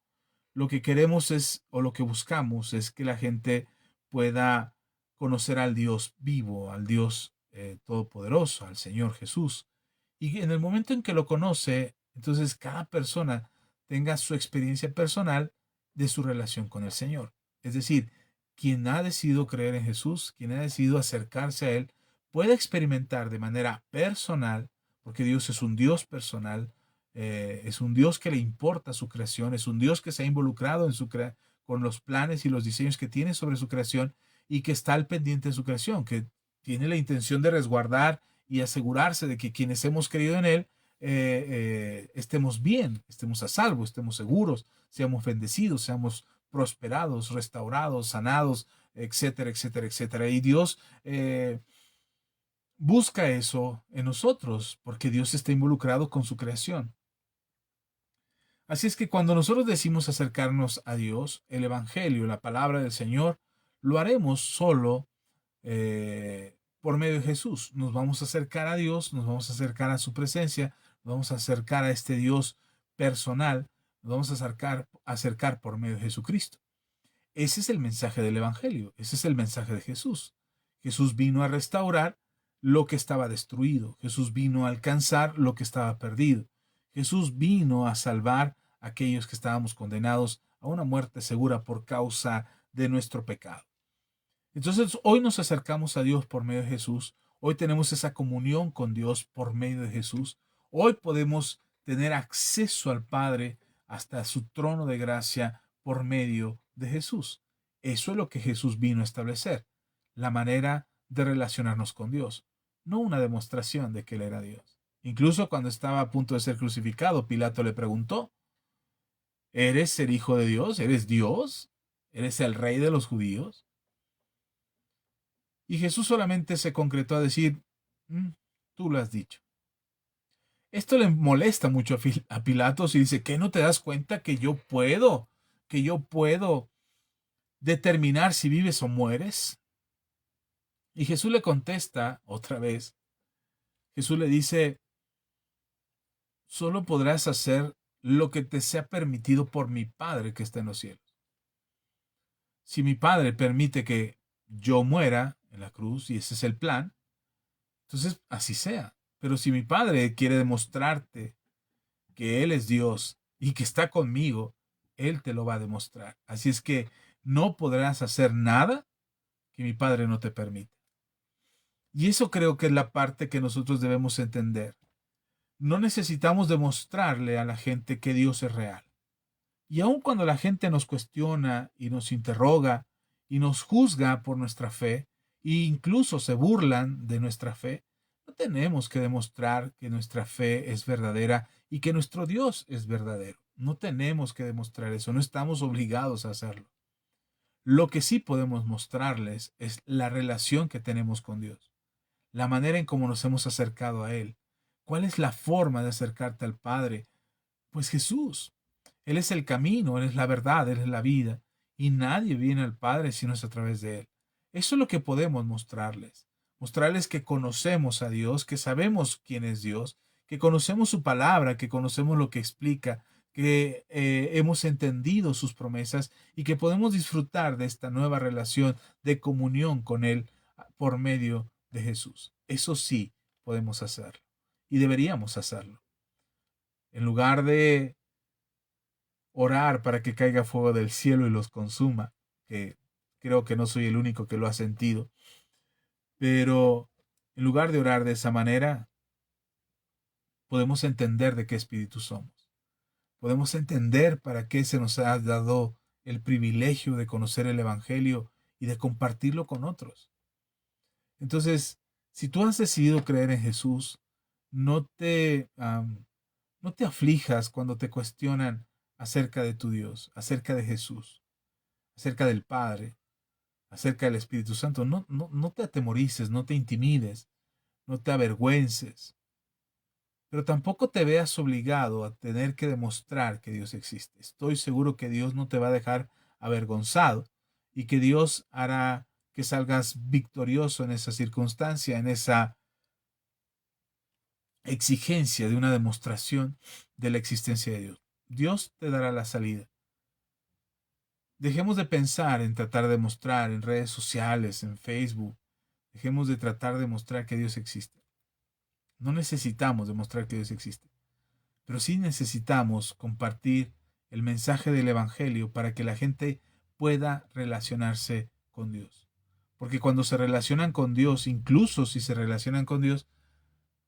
lo que queremos es, o lo que buscamos es que la gente pueda conocer al Dios vivo, al Dios todopoderoso, al Señor Jesús. Y en el momento en que lo conoce, entonces cada persona tenga su experiencia personal de su relación con el Señor. Es decir, quien ha decidido creer en Jesús, quien ha decidido acercarse a Él, puede experimentar de manera personal, porque Dios es un Dios personal, es un Dios que le importa su creación, es un Dios que se ha involucrado en con los planes y los diseños que tiene sobre su creación y que está al pendiente de su creación, que tiene la intención de resguardar y asegurarse de que quienes hemos creído en Él estemos bien, estemos a salvo, estemos seguros, seamos bendecidos, seamos prosperados, restaurados, sanados, etcétera, etcétera, etcétera. Y Dios busca eso en nosotros porque Dios está involucrado con su creación. Así es que cuando nosotros decimos acercarnos a Dios, el Evangelio, la palabra del Señor, lo haremos solo por medio de Jesús. Nos vamos a acercar a Dios, nos vamos a acercar a su presencia, nos vamos a acercar a este Dios personal, nos vamos a acercar por medio de Jesucristo. Ese es el mensaje del Evangelio, ese es el mensaje de Jesús. Jesús vino a restaurar lo que estaba destruido. Jesús vino a alcanzar lo que estaba perdido. Jesús vino a salvar a aquellos que estábamos condenados a una muerte segura por causa de nuestro pecado. Entonces, hoy nos acercamos a Dios por medio de Jesús. Hoy tenemos esa comunión con Dios por medio de Jesús. Hoy podemos tener acceso al Padre hasta su trono de gracia por medio de Jesús. Eso es lo que Jesús vino a establecer, la manera de relacionarnos con Dios, no una demostración de que Él era Dios. Incluso cuando estaba a punto de ser crucificado, Pilato le preguntó, ¿eres el Hijo de Dios? ¿Eres Dios? ¿Eres el Rey de los judíos? Y Jesús solamente se concretó a decir, tú lo has dicho. Esto le molesta mucho a Pilatos y dice, ¿qué no te das cuenta que yo puedo determinar si vives o mueres? Y Jesús le contesta otra vez. Jesús le dice, solo podrás hacer lo que te sea permitido por mi Padre que está en los cielos. Si mi Padre permite que yo muera en la cruz, y ese es el plan, entonces así sea. Pero si mi Padre quiere demostrarte que Él es Dios y que está conmigo, Él te lo va a demostrar. Así es que no podrás hacer nada que mi Padre no te permita. Y eso creo que es la parte que nosotros debemos entender. No necesitamos demostrarle a la gente que Dios es real. Y aun cuando la gente nos cuestiona y nos interroga y nos juzga por nuestra fe, e incluso se burlan de nuestra fe, no tenemos que demostrar que nuestra fe es verdadera y que nuestro Dios es verdadero. No tenemos que demostrar eso, no estamos obligados a hacerlo. Lo que sí podemos mostrarles es la relación que tenemos con Dios, la manera en cómo nos hemos acercado a Él. ¿Cuál es la forma de acercarte al Padre? Pues Jesús. Él es el camino, Él es la verdad, Él es la vida, y nadie viene al Padre si no es a través de Él. Eso es lo que podemos mostrarles. Mostrarles que conocemos a Dios, que sabemos quién es Dios, que conocemos su palabra, que conocemos lo que explica, que hemos entendido sus promesas y que podemos disfrutar de esta nueva relación de comunión con Él por medio de Jesús. Eso sí podemos hacerlo y deberíamos hacerlo. En lugar de orar para que caiga fuego del cielo y los consuma, que creo que no soy el único que lo ha sentido, pero en lugar de orar de esa manera, podemos entender de qué espíritu somos. Podemos entender para qué se nos ha dado el privilegio de conocer el Evangelio y de compartirlo con otros. Entonces, si tú has decidido creer en Jesús, no te, no te aflijas cuando te cuestionan acerca de tu Dios, acerca de Jesús, acerca del Padre, acerca del Espíritu Santo. No te atemorices, no te intimides, no te avergüences, pero tampoco te veas obligado a tener que demostrar que Dios existe. Estoy seguro que Dios no te va a dejar avergonzado y que Dios hará que salgas victorioso en esa circunstancia, en esa exigencia de una demostración de la existencia de Dios. Dios te dará la salida. Dejemos de pensar en tratar de mostrar en redes sociales, en Facebook. Dejemos de tratar de mostrar que Dios existe. No necesitamos demostrar que Dios existe, pero sí necesitamos compartir el mensaje del Evangelio para que la gente pueda relacionarse con Dios. Porque cuando se relacionan con Dios, incluso si se relacionan con Dios,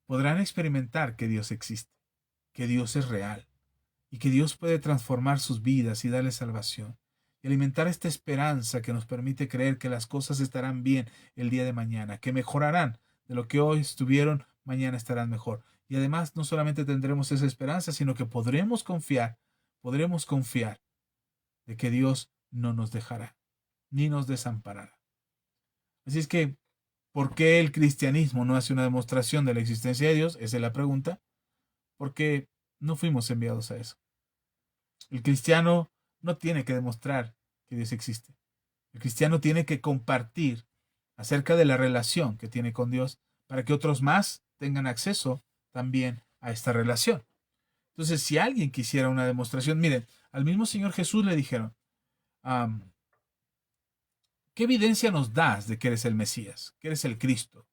podrán experimentar que Dios existe, que Dios es real y que Dios puede transformar sus vidas y darles salvación y alimentar esta esperanza que nos permite creer que las cosas estarán bien el día de mañana, que mejorarán de lo que hoy estuvieron, mañana estarán mejor. Y además no solamente tendremos esa esperanza, sino que podremos confiar de que Dios no nos dejará, ni nos desamparará. Así es que, ¿por qué el cristianismo no hace una demostración de la existencia de Dios? Esa es la pregunta. Porque no fuimos enviados a eso. El cristiano no tiene que demostrar que Dios existe. El cristiano tiene que compartir acerca de la relación que tiene con Dios para que otros más tengan acceso también a esta relación. Entonces, si alguien quisiera una demostración, miren, al mismo Señor Jesús le dijeron, ¿qué evidencia nos das de que eres el Mesías, que eres el Cristo?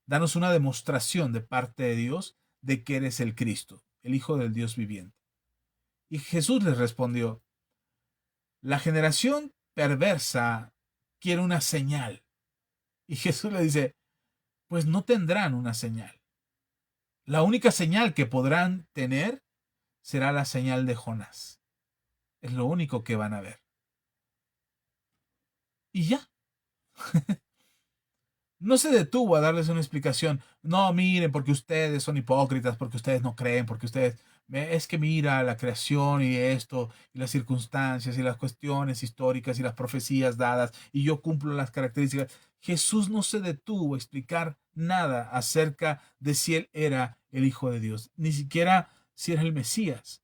Danos una demostración de parte de Dios de que eres el Cristo, el Hijo del Dios viviente. Y Jesús les respondió, la generación perversa quiere una señal. Y Jesús le dice, pues no tendrán una señal. La única señal que podrán tener será la señal de Jonás. Es lo único que van a ver. Y ya. No se detuvo a darles una explicación. No, miren, porque ustedes son hipócritas, porque ustedes no creen, porque ustedes... Es que mira la creación y esto, y las circunstancias, y las cuestiones históricas, y las profecías dadas, y yo cumplo las características. Jesús no se detuvo a explicar nada acerca de si él era el Hijo de Dios, ni siquiera si era el Mesías.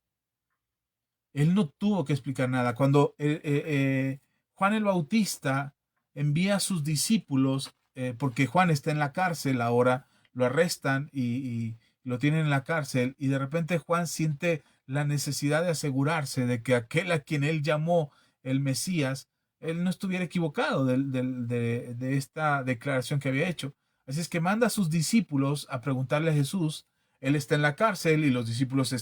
Él no tuvo que explicar nada. Cuando Juan el Bautista envía a sus discípulos, porque Juan está en la cárcel ahora, lo arrestan y lo tienen en la cárcel, y de repente Juan siente la necesidad de asegurarse de que aquel a quien él llamó el Mesías, él no estuviera equivocado de esta declaración que había hecho. Así es que manda a sus discípulos a preguntarle a Jesús. Él está en la cárcel y los discípulos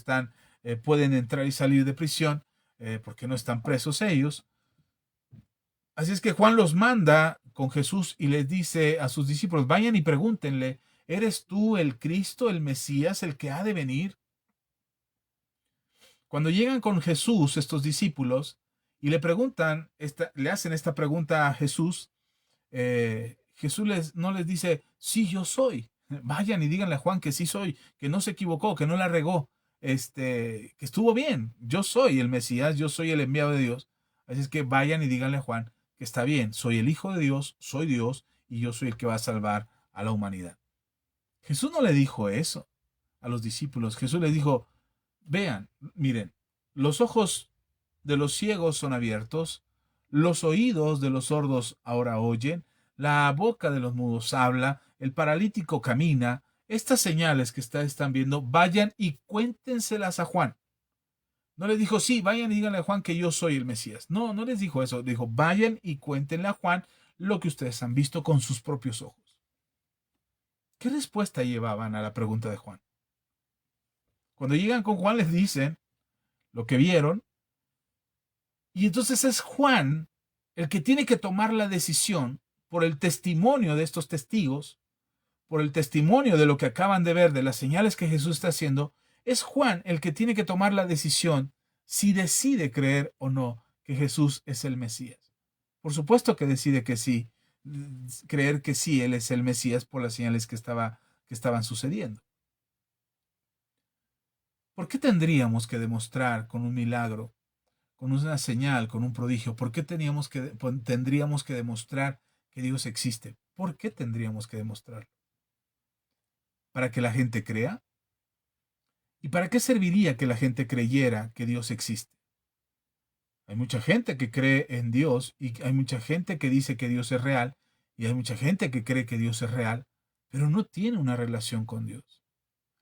pueden entrar y salir de prisión porque no están presos ellos. Así es que Juan los manda con Jesús y les dice a sus discípulos, vayan y pregúntenle, ¿eres tú el Cristo, el Mesías, el que ha de venir? Cuando llegan con Jesús estos discípulos y le preguntan, le hacen esta pregunta a Jesús, Jesús no les dice, sí, yo soy. Vayan y díganle a Juan que sí soy, que no se equivocó, que no la regó, que estuvo bien. Yo soy el Mesías, yo soy el enviado de Dios. Así es que vayan y díganle a Juan que está bien, soy el Hijo de Dios, soy Dios y yo soy el que va a salvar a la humanidad. Jesús no le dijo eso a los discípulos. Jesús les dijo, vean, miren, los ojos de los ciegos son abiertos, los oídos de los sordos ahora oyen, la boca de los mudos habla, el paralítico camina. Estas señales que están viendo, vayan y cuéntenselas a Juan. No les dijo, sí, vayan y díganle a Juan que yo soy el Mesías. No, no les dijo eso. Dijo, vayan y cuéntenle a Juan lo que ustedes han visto con sus propios ojos. ¿Qué respuesta llevaban a la pregunta de Juan? Cuando llegan con Juan les dicen lo que vieron, y entonces es Juan el que tiene que tomar la decisión por el testimonio de estos testigos, por el testimonio de lo que acaban de ver, de las señales que Jesús está haciendo. Es Juan el que tiene que tomar la decisión si decide creer o no que Jesús es el Mesías. Por supuesto que decide que sí, creer que sí, él es el Mesías por las señales que estaban sucediendo. ¿Por qué tendríamos que demostrar con un milagro, con una señal, con un prodigio? ¿Por qué tendríamos que demostrar que Dios existe? ¿Por qué tendríamos que demostrarlo? ¿Para que la gente crea? ¿Y para qué serviría que la gente creyera que Dios existe? Hay mucha gente que cree en Dios y hay mucha gente que dice que Dios es real y hay mucha gente que cree que Dios es real, pero no tiene una relación con Dios.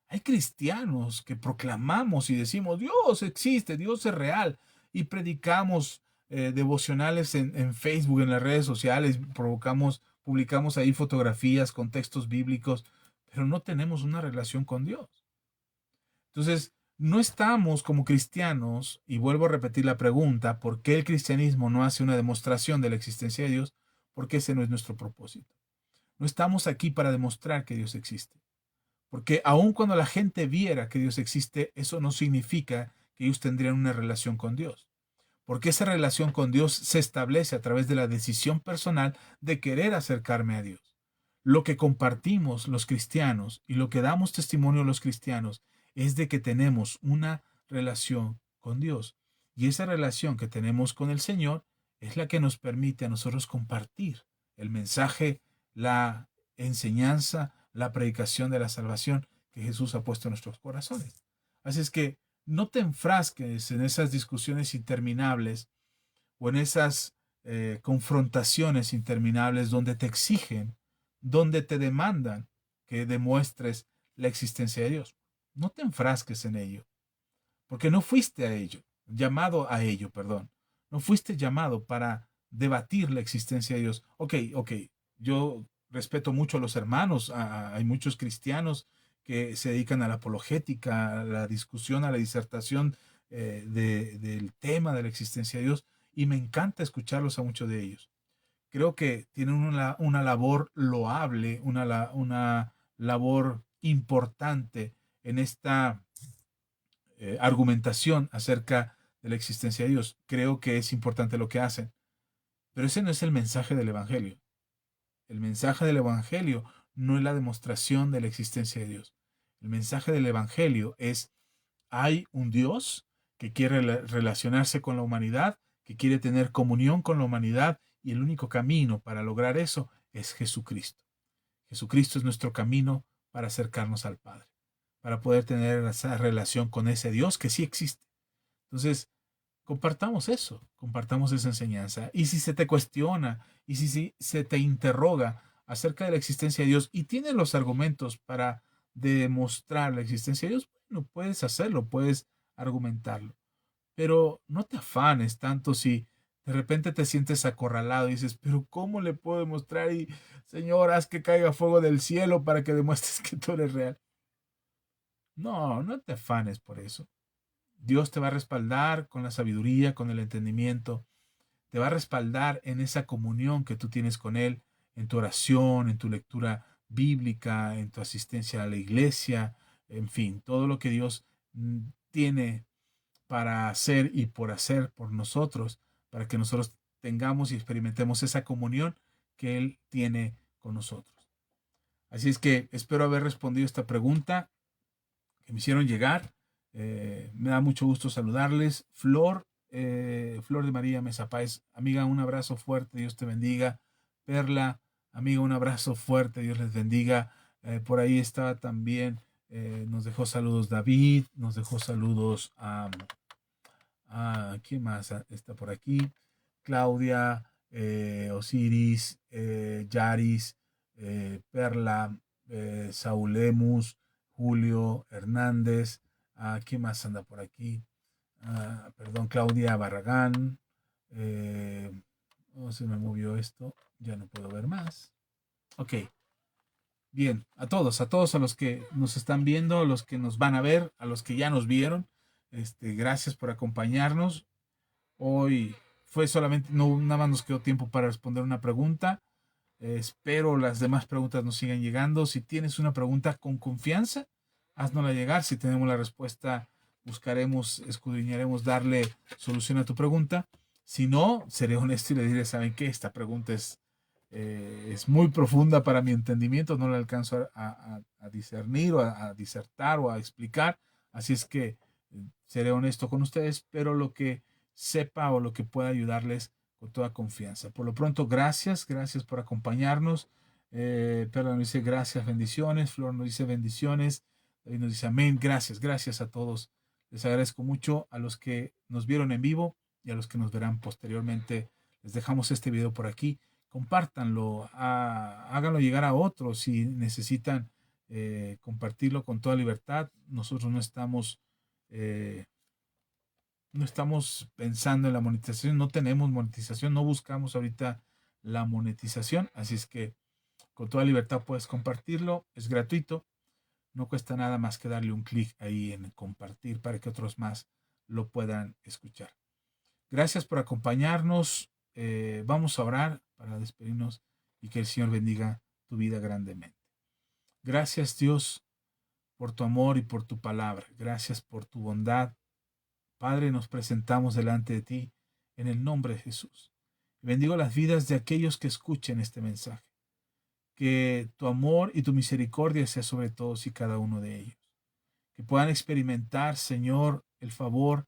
Hay cristianos que proclamamos y decimos, Dios existe, Dios es real, y predicamos devocionales en Facebook, en las redes sociales, publicamos ahí fotografías con textos bíblicos, pero no tenemos una relación con Dios. Entonces, no estamos como cristianos, y vuelvo a repetir la pregunta, ¿por qué el cristianismo no hace una demostración de la existencia de Dios? Porque ese no es nuestro propósito. No estamos aquí para demostrar que Dios existe. Porque aun cuando la gente viera que Dios existe, eso no significa que ellos tendrían una relación con Dios. Porque esa relación con Dios se establece a través de la decisión personal de querer acercarme a Dios. Lo que compartimos los cristianos y lo que damos testimonio a los cristianos es de que tenemos una relación con Dios. Y esa relación que tenemos con el Señor es la que nos permite a nosotros compartir el mensaje, la enseñanza, la predicación de la salvación que Jesús ha puesto en nuestros corazones. Así es que no te enfrasques en esas discusiones interminables o en esas confrontaciones interminables donde te exigen, donde te demandan que demuestres la existencia de Dios. No te enfrasques en ello. porque no fuiste llamado a ello, perdón. No fuiste llamado para debatir la existencia de Dios. Ok, yo respeto mucho a los hermanos, hay muchos cristianos que se dedican a la apologética, a la discusión, a la disertación del tema de la existencia de Dios, y me encanta escucharlos a muchos de ellos. Creo que tienen una labor loable, una labor importante en esta argumentación acerca de la existencia de Dios. Creo que es importante lo que hacen, pero ese no es el mensaje del Evangelio. El mensaje del Evangelio no es la demostración de la existencia de Dios. El mensaje del Evangelio es: hay un Dios que quiere relacionarse con la humanidad, que quiere tener comunión con la humanidad, y el único camino para lograr eso es Jesucristo. Jesucristo es nuestro camino para acercarnos al Padre, para poder tener esa relación con ese Dios que sí existe. Entonces, compartamos eso, compartamos esa enseñanza. Y si se te cuestiona, y si se te interroga acerca de la existencia de Dios y tienes los argumentos para demostrar la existencia de Dios, bueno, puedes hacerlo, puedes argumentarlo. Pero no te afanes tanto si de repente te sientes acorralado y dices, pero ¿cómo le puedo demostrar? Y Señor, haz que caiga fuego del cielo para que demuestres que tú eres real. No, no te afanes por eso. Dios te va a respaldar con la sabiduría, con el entendimiento. Te va a respaldar en esa comunión que tú tienes con Él, en tu oración, en tu lectura bíblica, en tu asistencia a la iglesia, en fin, todo lo que Dios tiene para hacer y por hacer por nosotros, para que nosotros tengamos y experimentemos esa comunión que Él tiene con nosotros. Así es que espero haber respondido esta pregunta que me hicieron llegar. Me da mucho gusto saludarles. Flor de María Mesa Páez, amiga, un abrazo fuerte, Dios te bendiga. Perla, amiga, un abrazo fuerte, Dios les bendiga. Por ahí está también, nos dejó saludos David, nos dejó saludos ¿quién más está por aquí? Claudia, Osiris, Yaris, Perla, Saulemus, Julio Hernández. ¿Quién más anda por aquí? Perdón, Claudia Barragán. Se me movió esto. Ya no puedo ver más. Ok. Bien, a todos a los que nos están viendo, a los que nos van a ver, a los que ya nos vieron, gracias por acompañarnos. Hoy fue solamente, no, nada más nos quedó tiempo para responder una pregunta. Espero las demás preguntas nos sigan llegando. Si tienes una pregunta con confianza, haznosla llegar. Si tenemos la respuesta, buscaremos, escudriñaremos darle solución a tu pregunta. Si no, seré honesto y le diré, ¿saben qué? Esta pregunta es muy profunda para mi entendimiento, no la alcanzo a discernir o a disertar o a explicar. Así es que seré honesto con ustedes, pero lo que sepa o lo que pueda ayudarles con toda confianza. Por lo pronto, gracias por acompañarnos. Perla nos dice gracias, bendiciones. Flor nos dice bendiciones. David nos dice amén. Gracias a todos. Les agradezco mucho a los que nos vieron en vivo y a los que nos verán posteriormente. Les dejamos este video por aquí. Compártanlo, háganlo llegar a otros si necesitan compartirlo con toda libertad. Nosotros no estamos pensando en la monetización, no tenemos monetización, no buscamos ahorita la monetización, así es que con toda libertad puedes compartirlo, es gratuito, no cuesta nada más que darle un clic ahí en compartir para que otros más lo puedan escuchar. Gracias por acompañarnos, vamos a orar para despedirnos y que el Señor bendiga tu vida grandemente. Gracias Dios por tu amor y por tu palabra, gracias por tu bondad. Padre, nos presentamos delante de ti en el nombre de Jesús. Bendigo las vidas de aquellos que escuchen este mensaje. Que tu amor y tu misericordia sea sobre todos y cada uno de ellos. Que puedan experimentar, Señor, el favor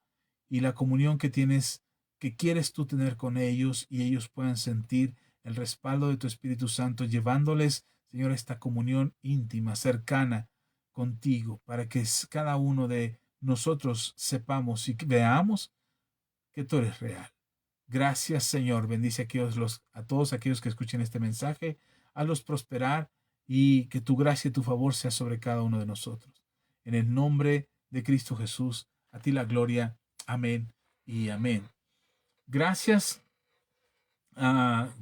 y la comunión que tienes, que quieres tú tener con ellos, y ellos puedan sentir el respaldo de tu Espíritu Santo, llevándoles, Señor, esta comunión íntima, cercana contigo, para que cada uno de nosotros sepamos y veamos que tú eres real. Gracias, Señor. Bendice a todos aquellos que escuchen este mensaje. Hazlos prosperar y que tu gracia y tu favor sea sobre cada uno de nosotros. En el nombre de Cristo Jesús. A ti la gloria. Amén y amén. Gracias.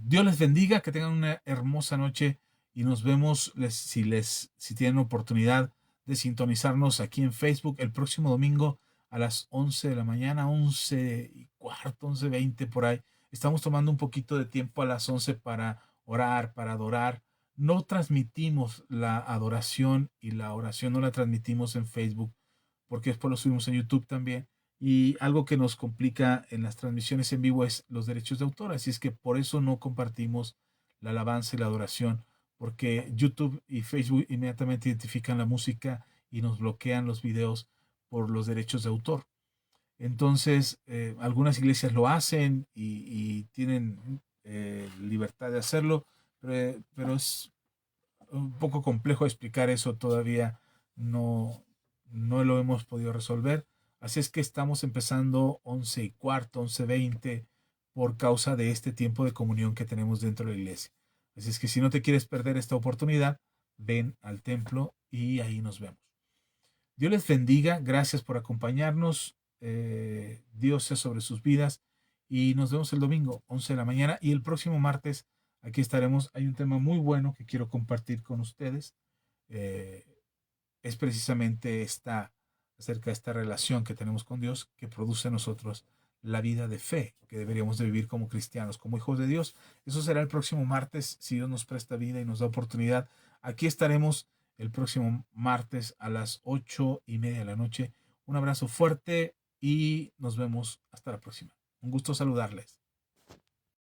Dios les bendiga, que tengan una hermosa noche y nos vemos si tienen oportunidad de sintonizarnos aquí en Facebook el próximo domingo a las 11 de la mañana, 11:15, 11:20 por ahí. Estamos tomando un poquito de tiempo a las 11 para orar, para adorar. No transmitimos la adoración y la oración, no la transmitimos en Facebook porque después lo subimos en YouTube también. Y algo que nos complica en las transmisiones en vivo es los derechos de autor. Así es que por eso no compartimos la alabanza y la adoración, porque YouTube y Facebook inmediatamente identifican la música y nos bloquean los videos por los derechos de autor. Entonces, algunas iglesias lo hacen y tienen libertad de hacerlo, pero es un poco complejo explicar eso todavía. No, no lo hemos podido resolver. Así es que estamos empezando 11:15, 11:20 por causa de este tiempo de comunión que tenemos dentro de la iglesia. Así es que si no te quieres perder esta oportunidad, ven al templo y ahí nos vemos. Dios les bendiga. Gracias por acompañarnos. Dios sea sobre sus vidas. Y nos vemos el domingo, 11 de la mañana. Y el próximo martes, aquí estaremos. Hay un tema muy bueno que quiero compartir con ustedes. Eh, es precisamente acerca de esta relación que tenemos con Dios que produce en nosotros la vida de fe que deberíamos de vivir como cristianos, como hijos de Dios. Eso será el próximo martes, si Dios nos presta vida y nos da oportunidad. Aquí estaremos el próximo martes a las 8:30 de la noche. Un abrazo fuerte y nos vemos hasta la próxima. Un gusto saludarles.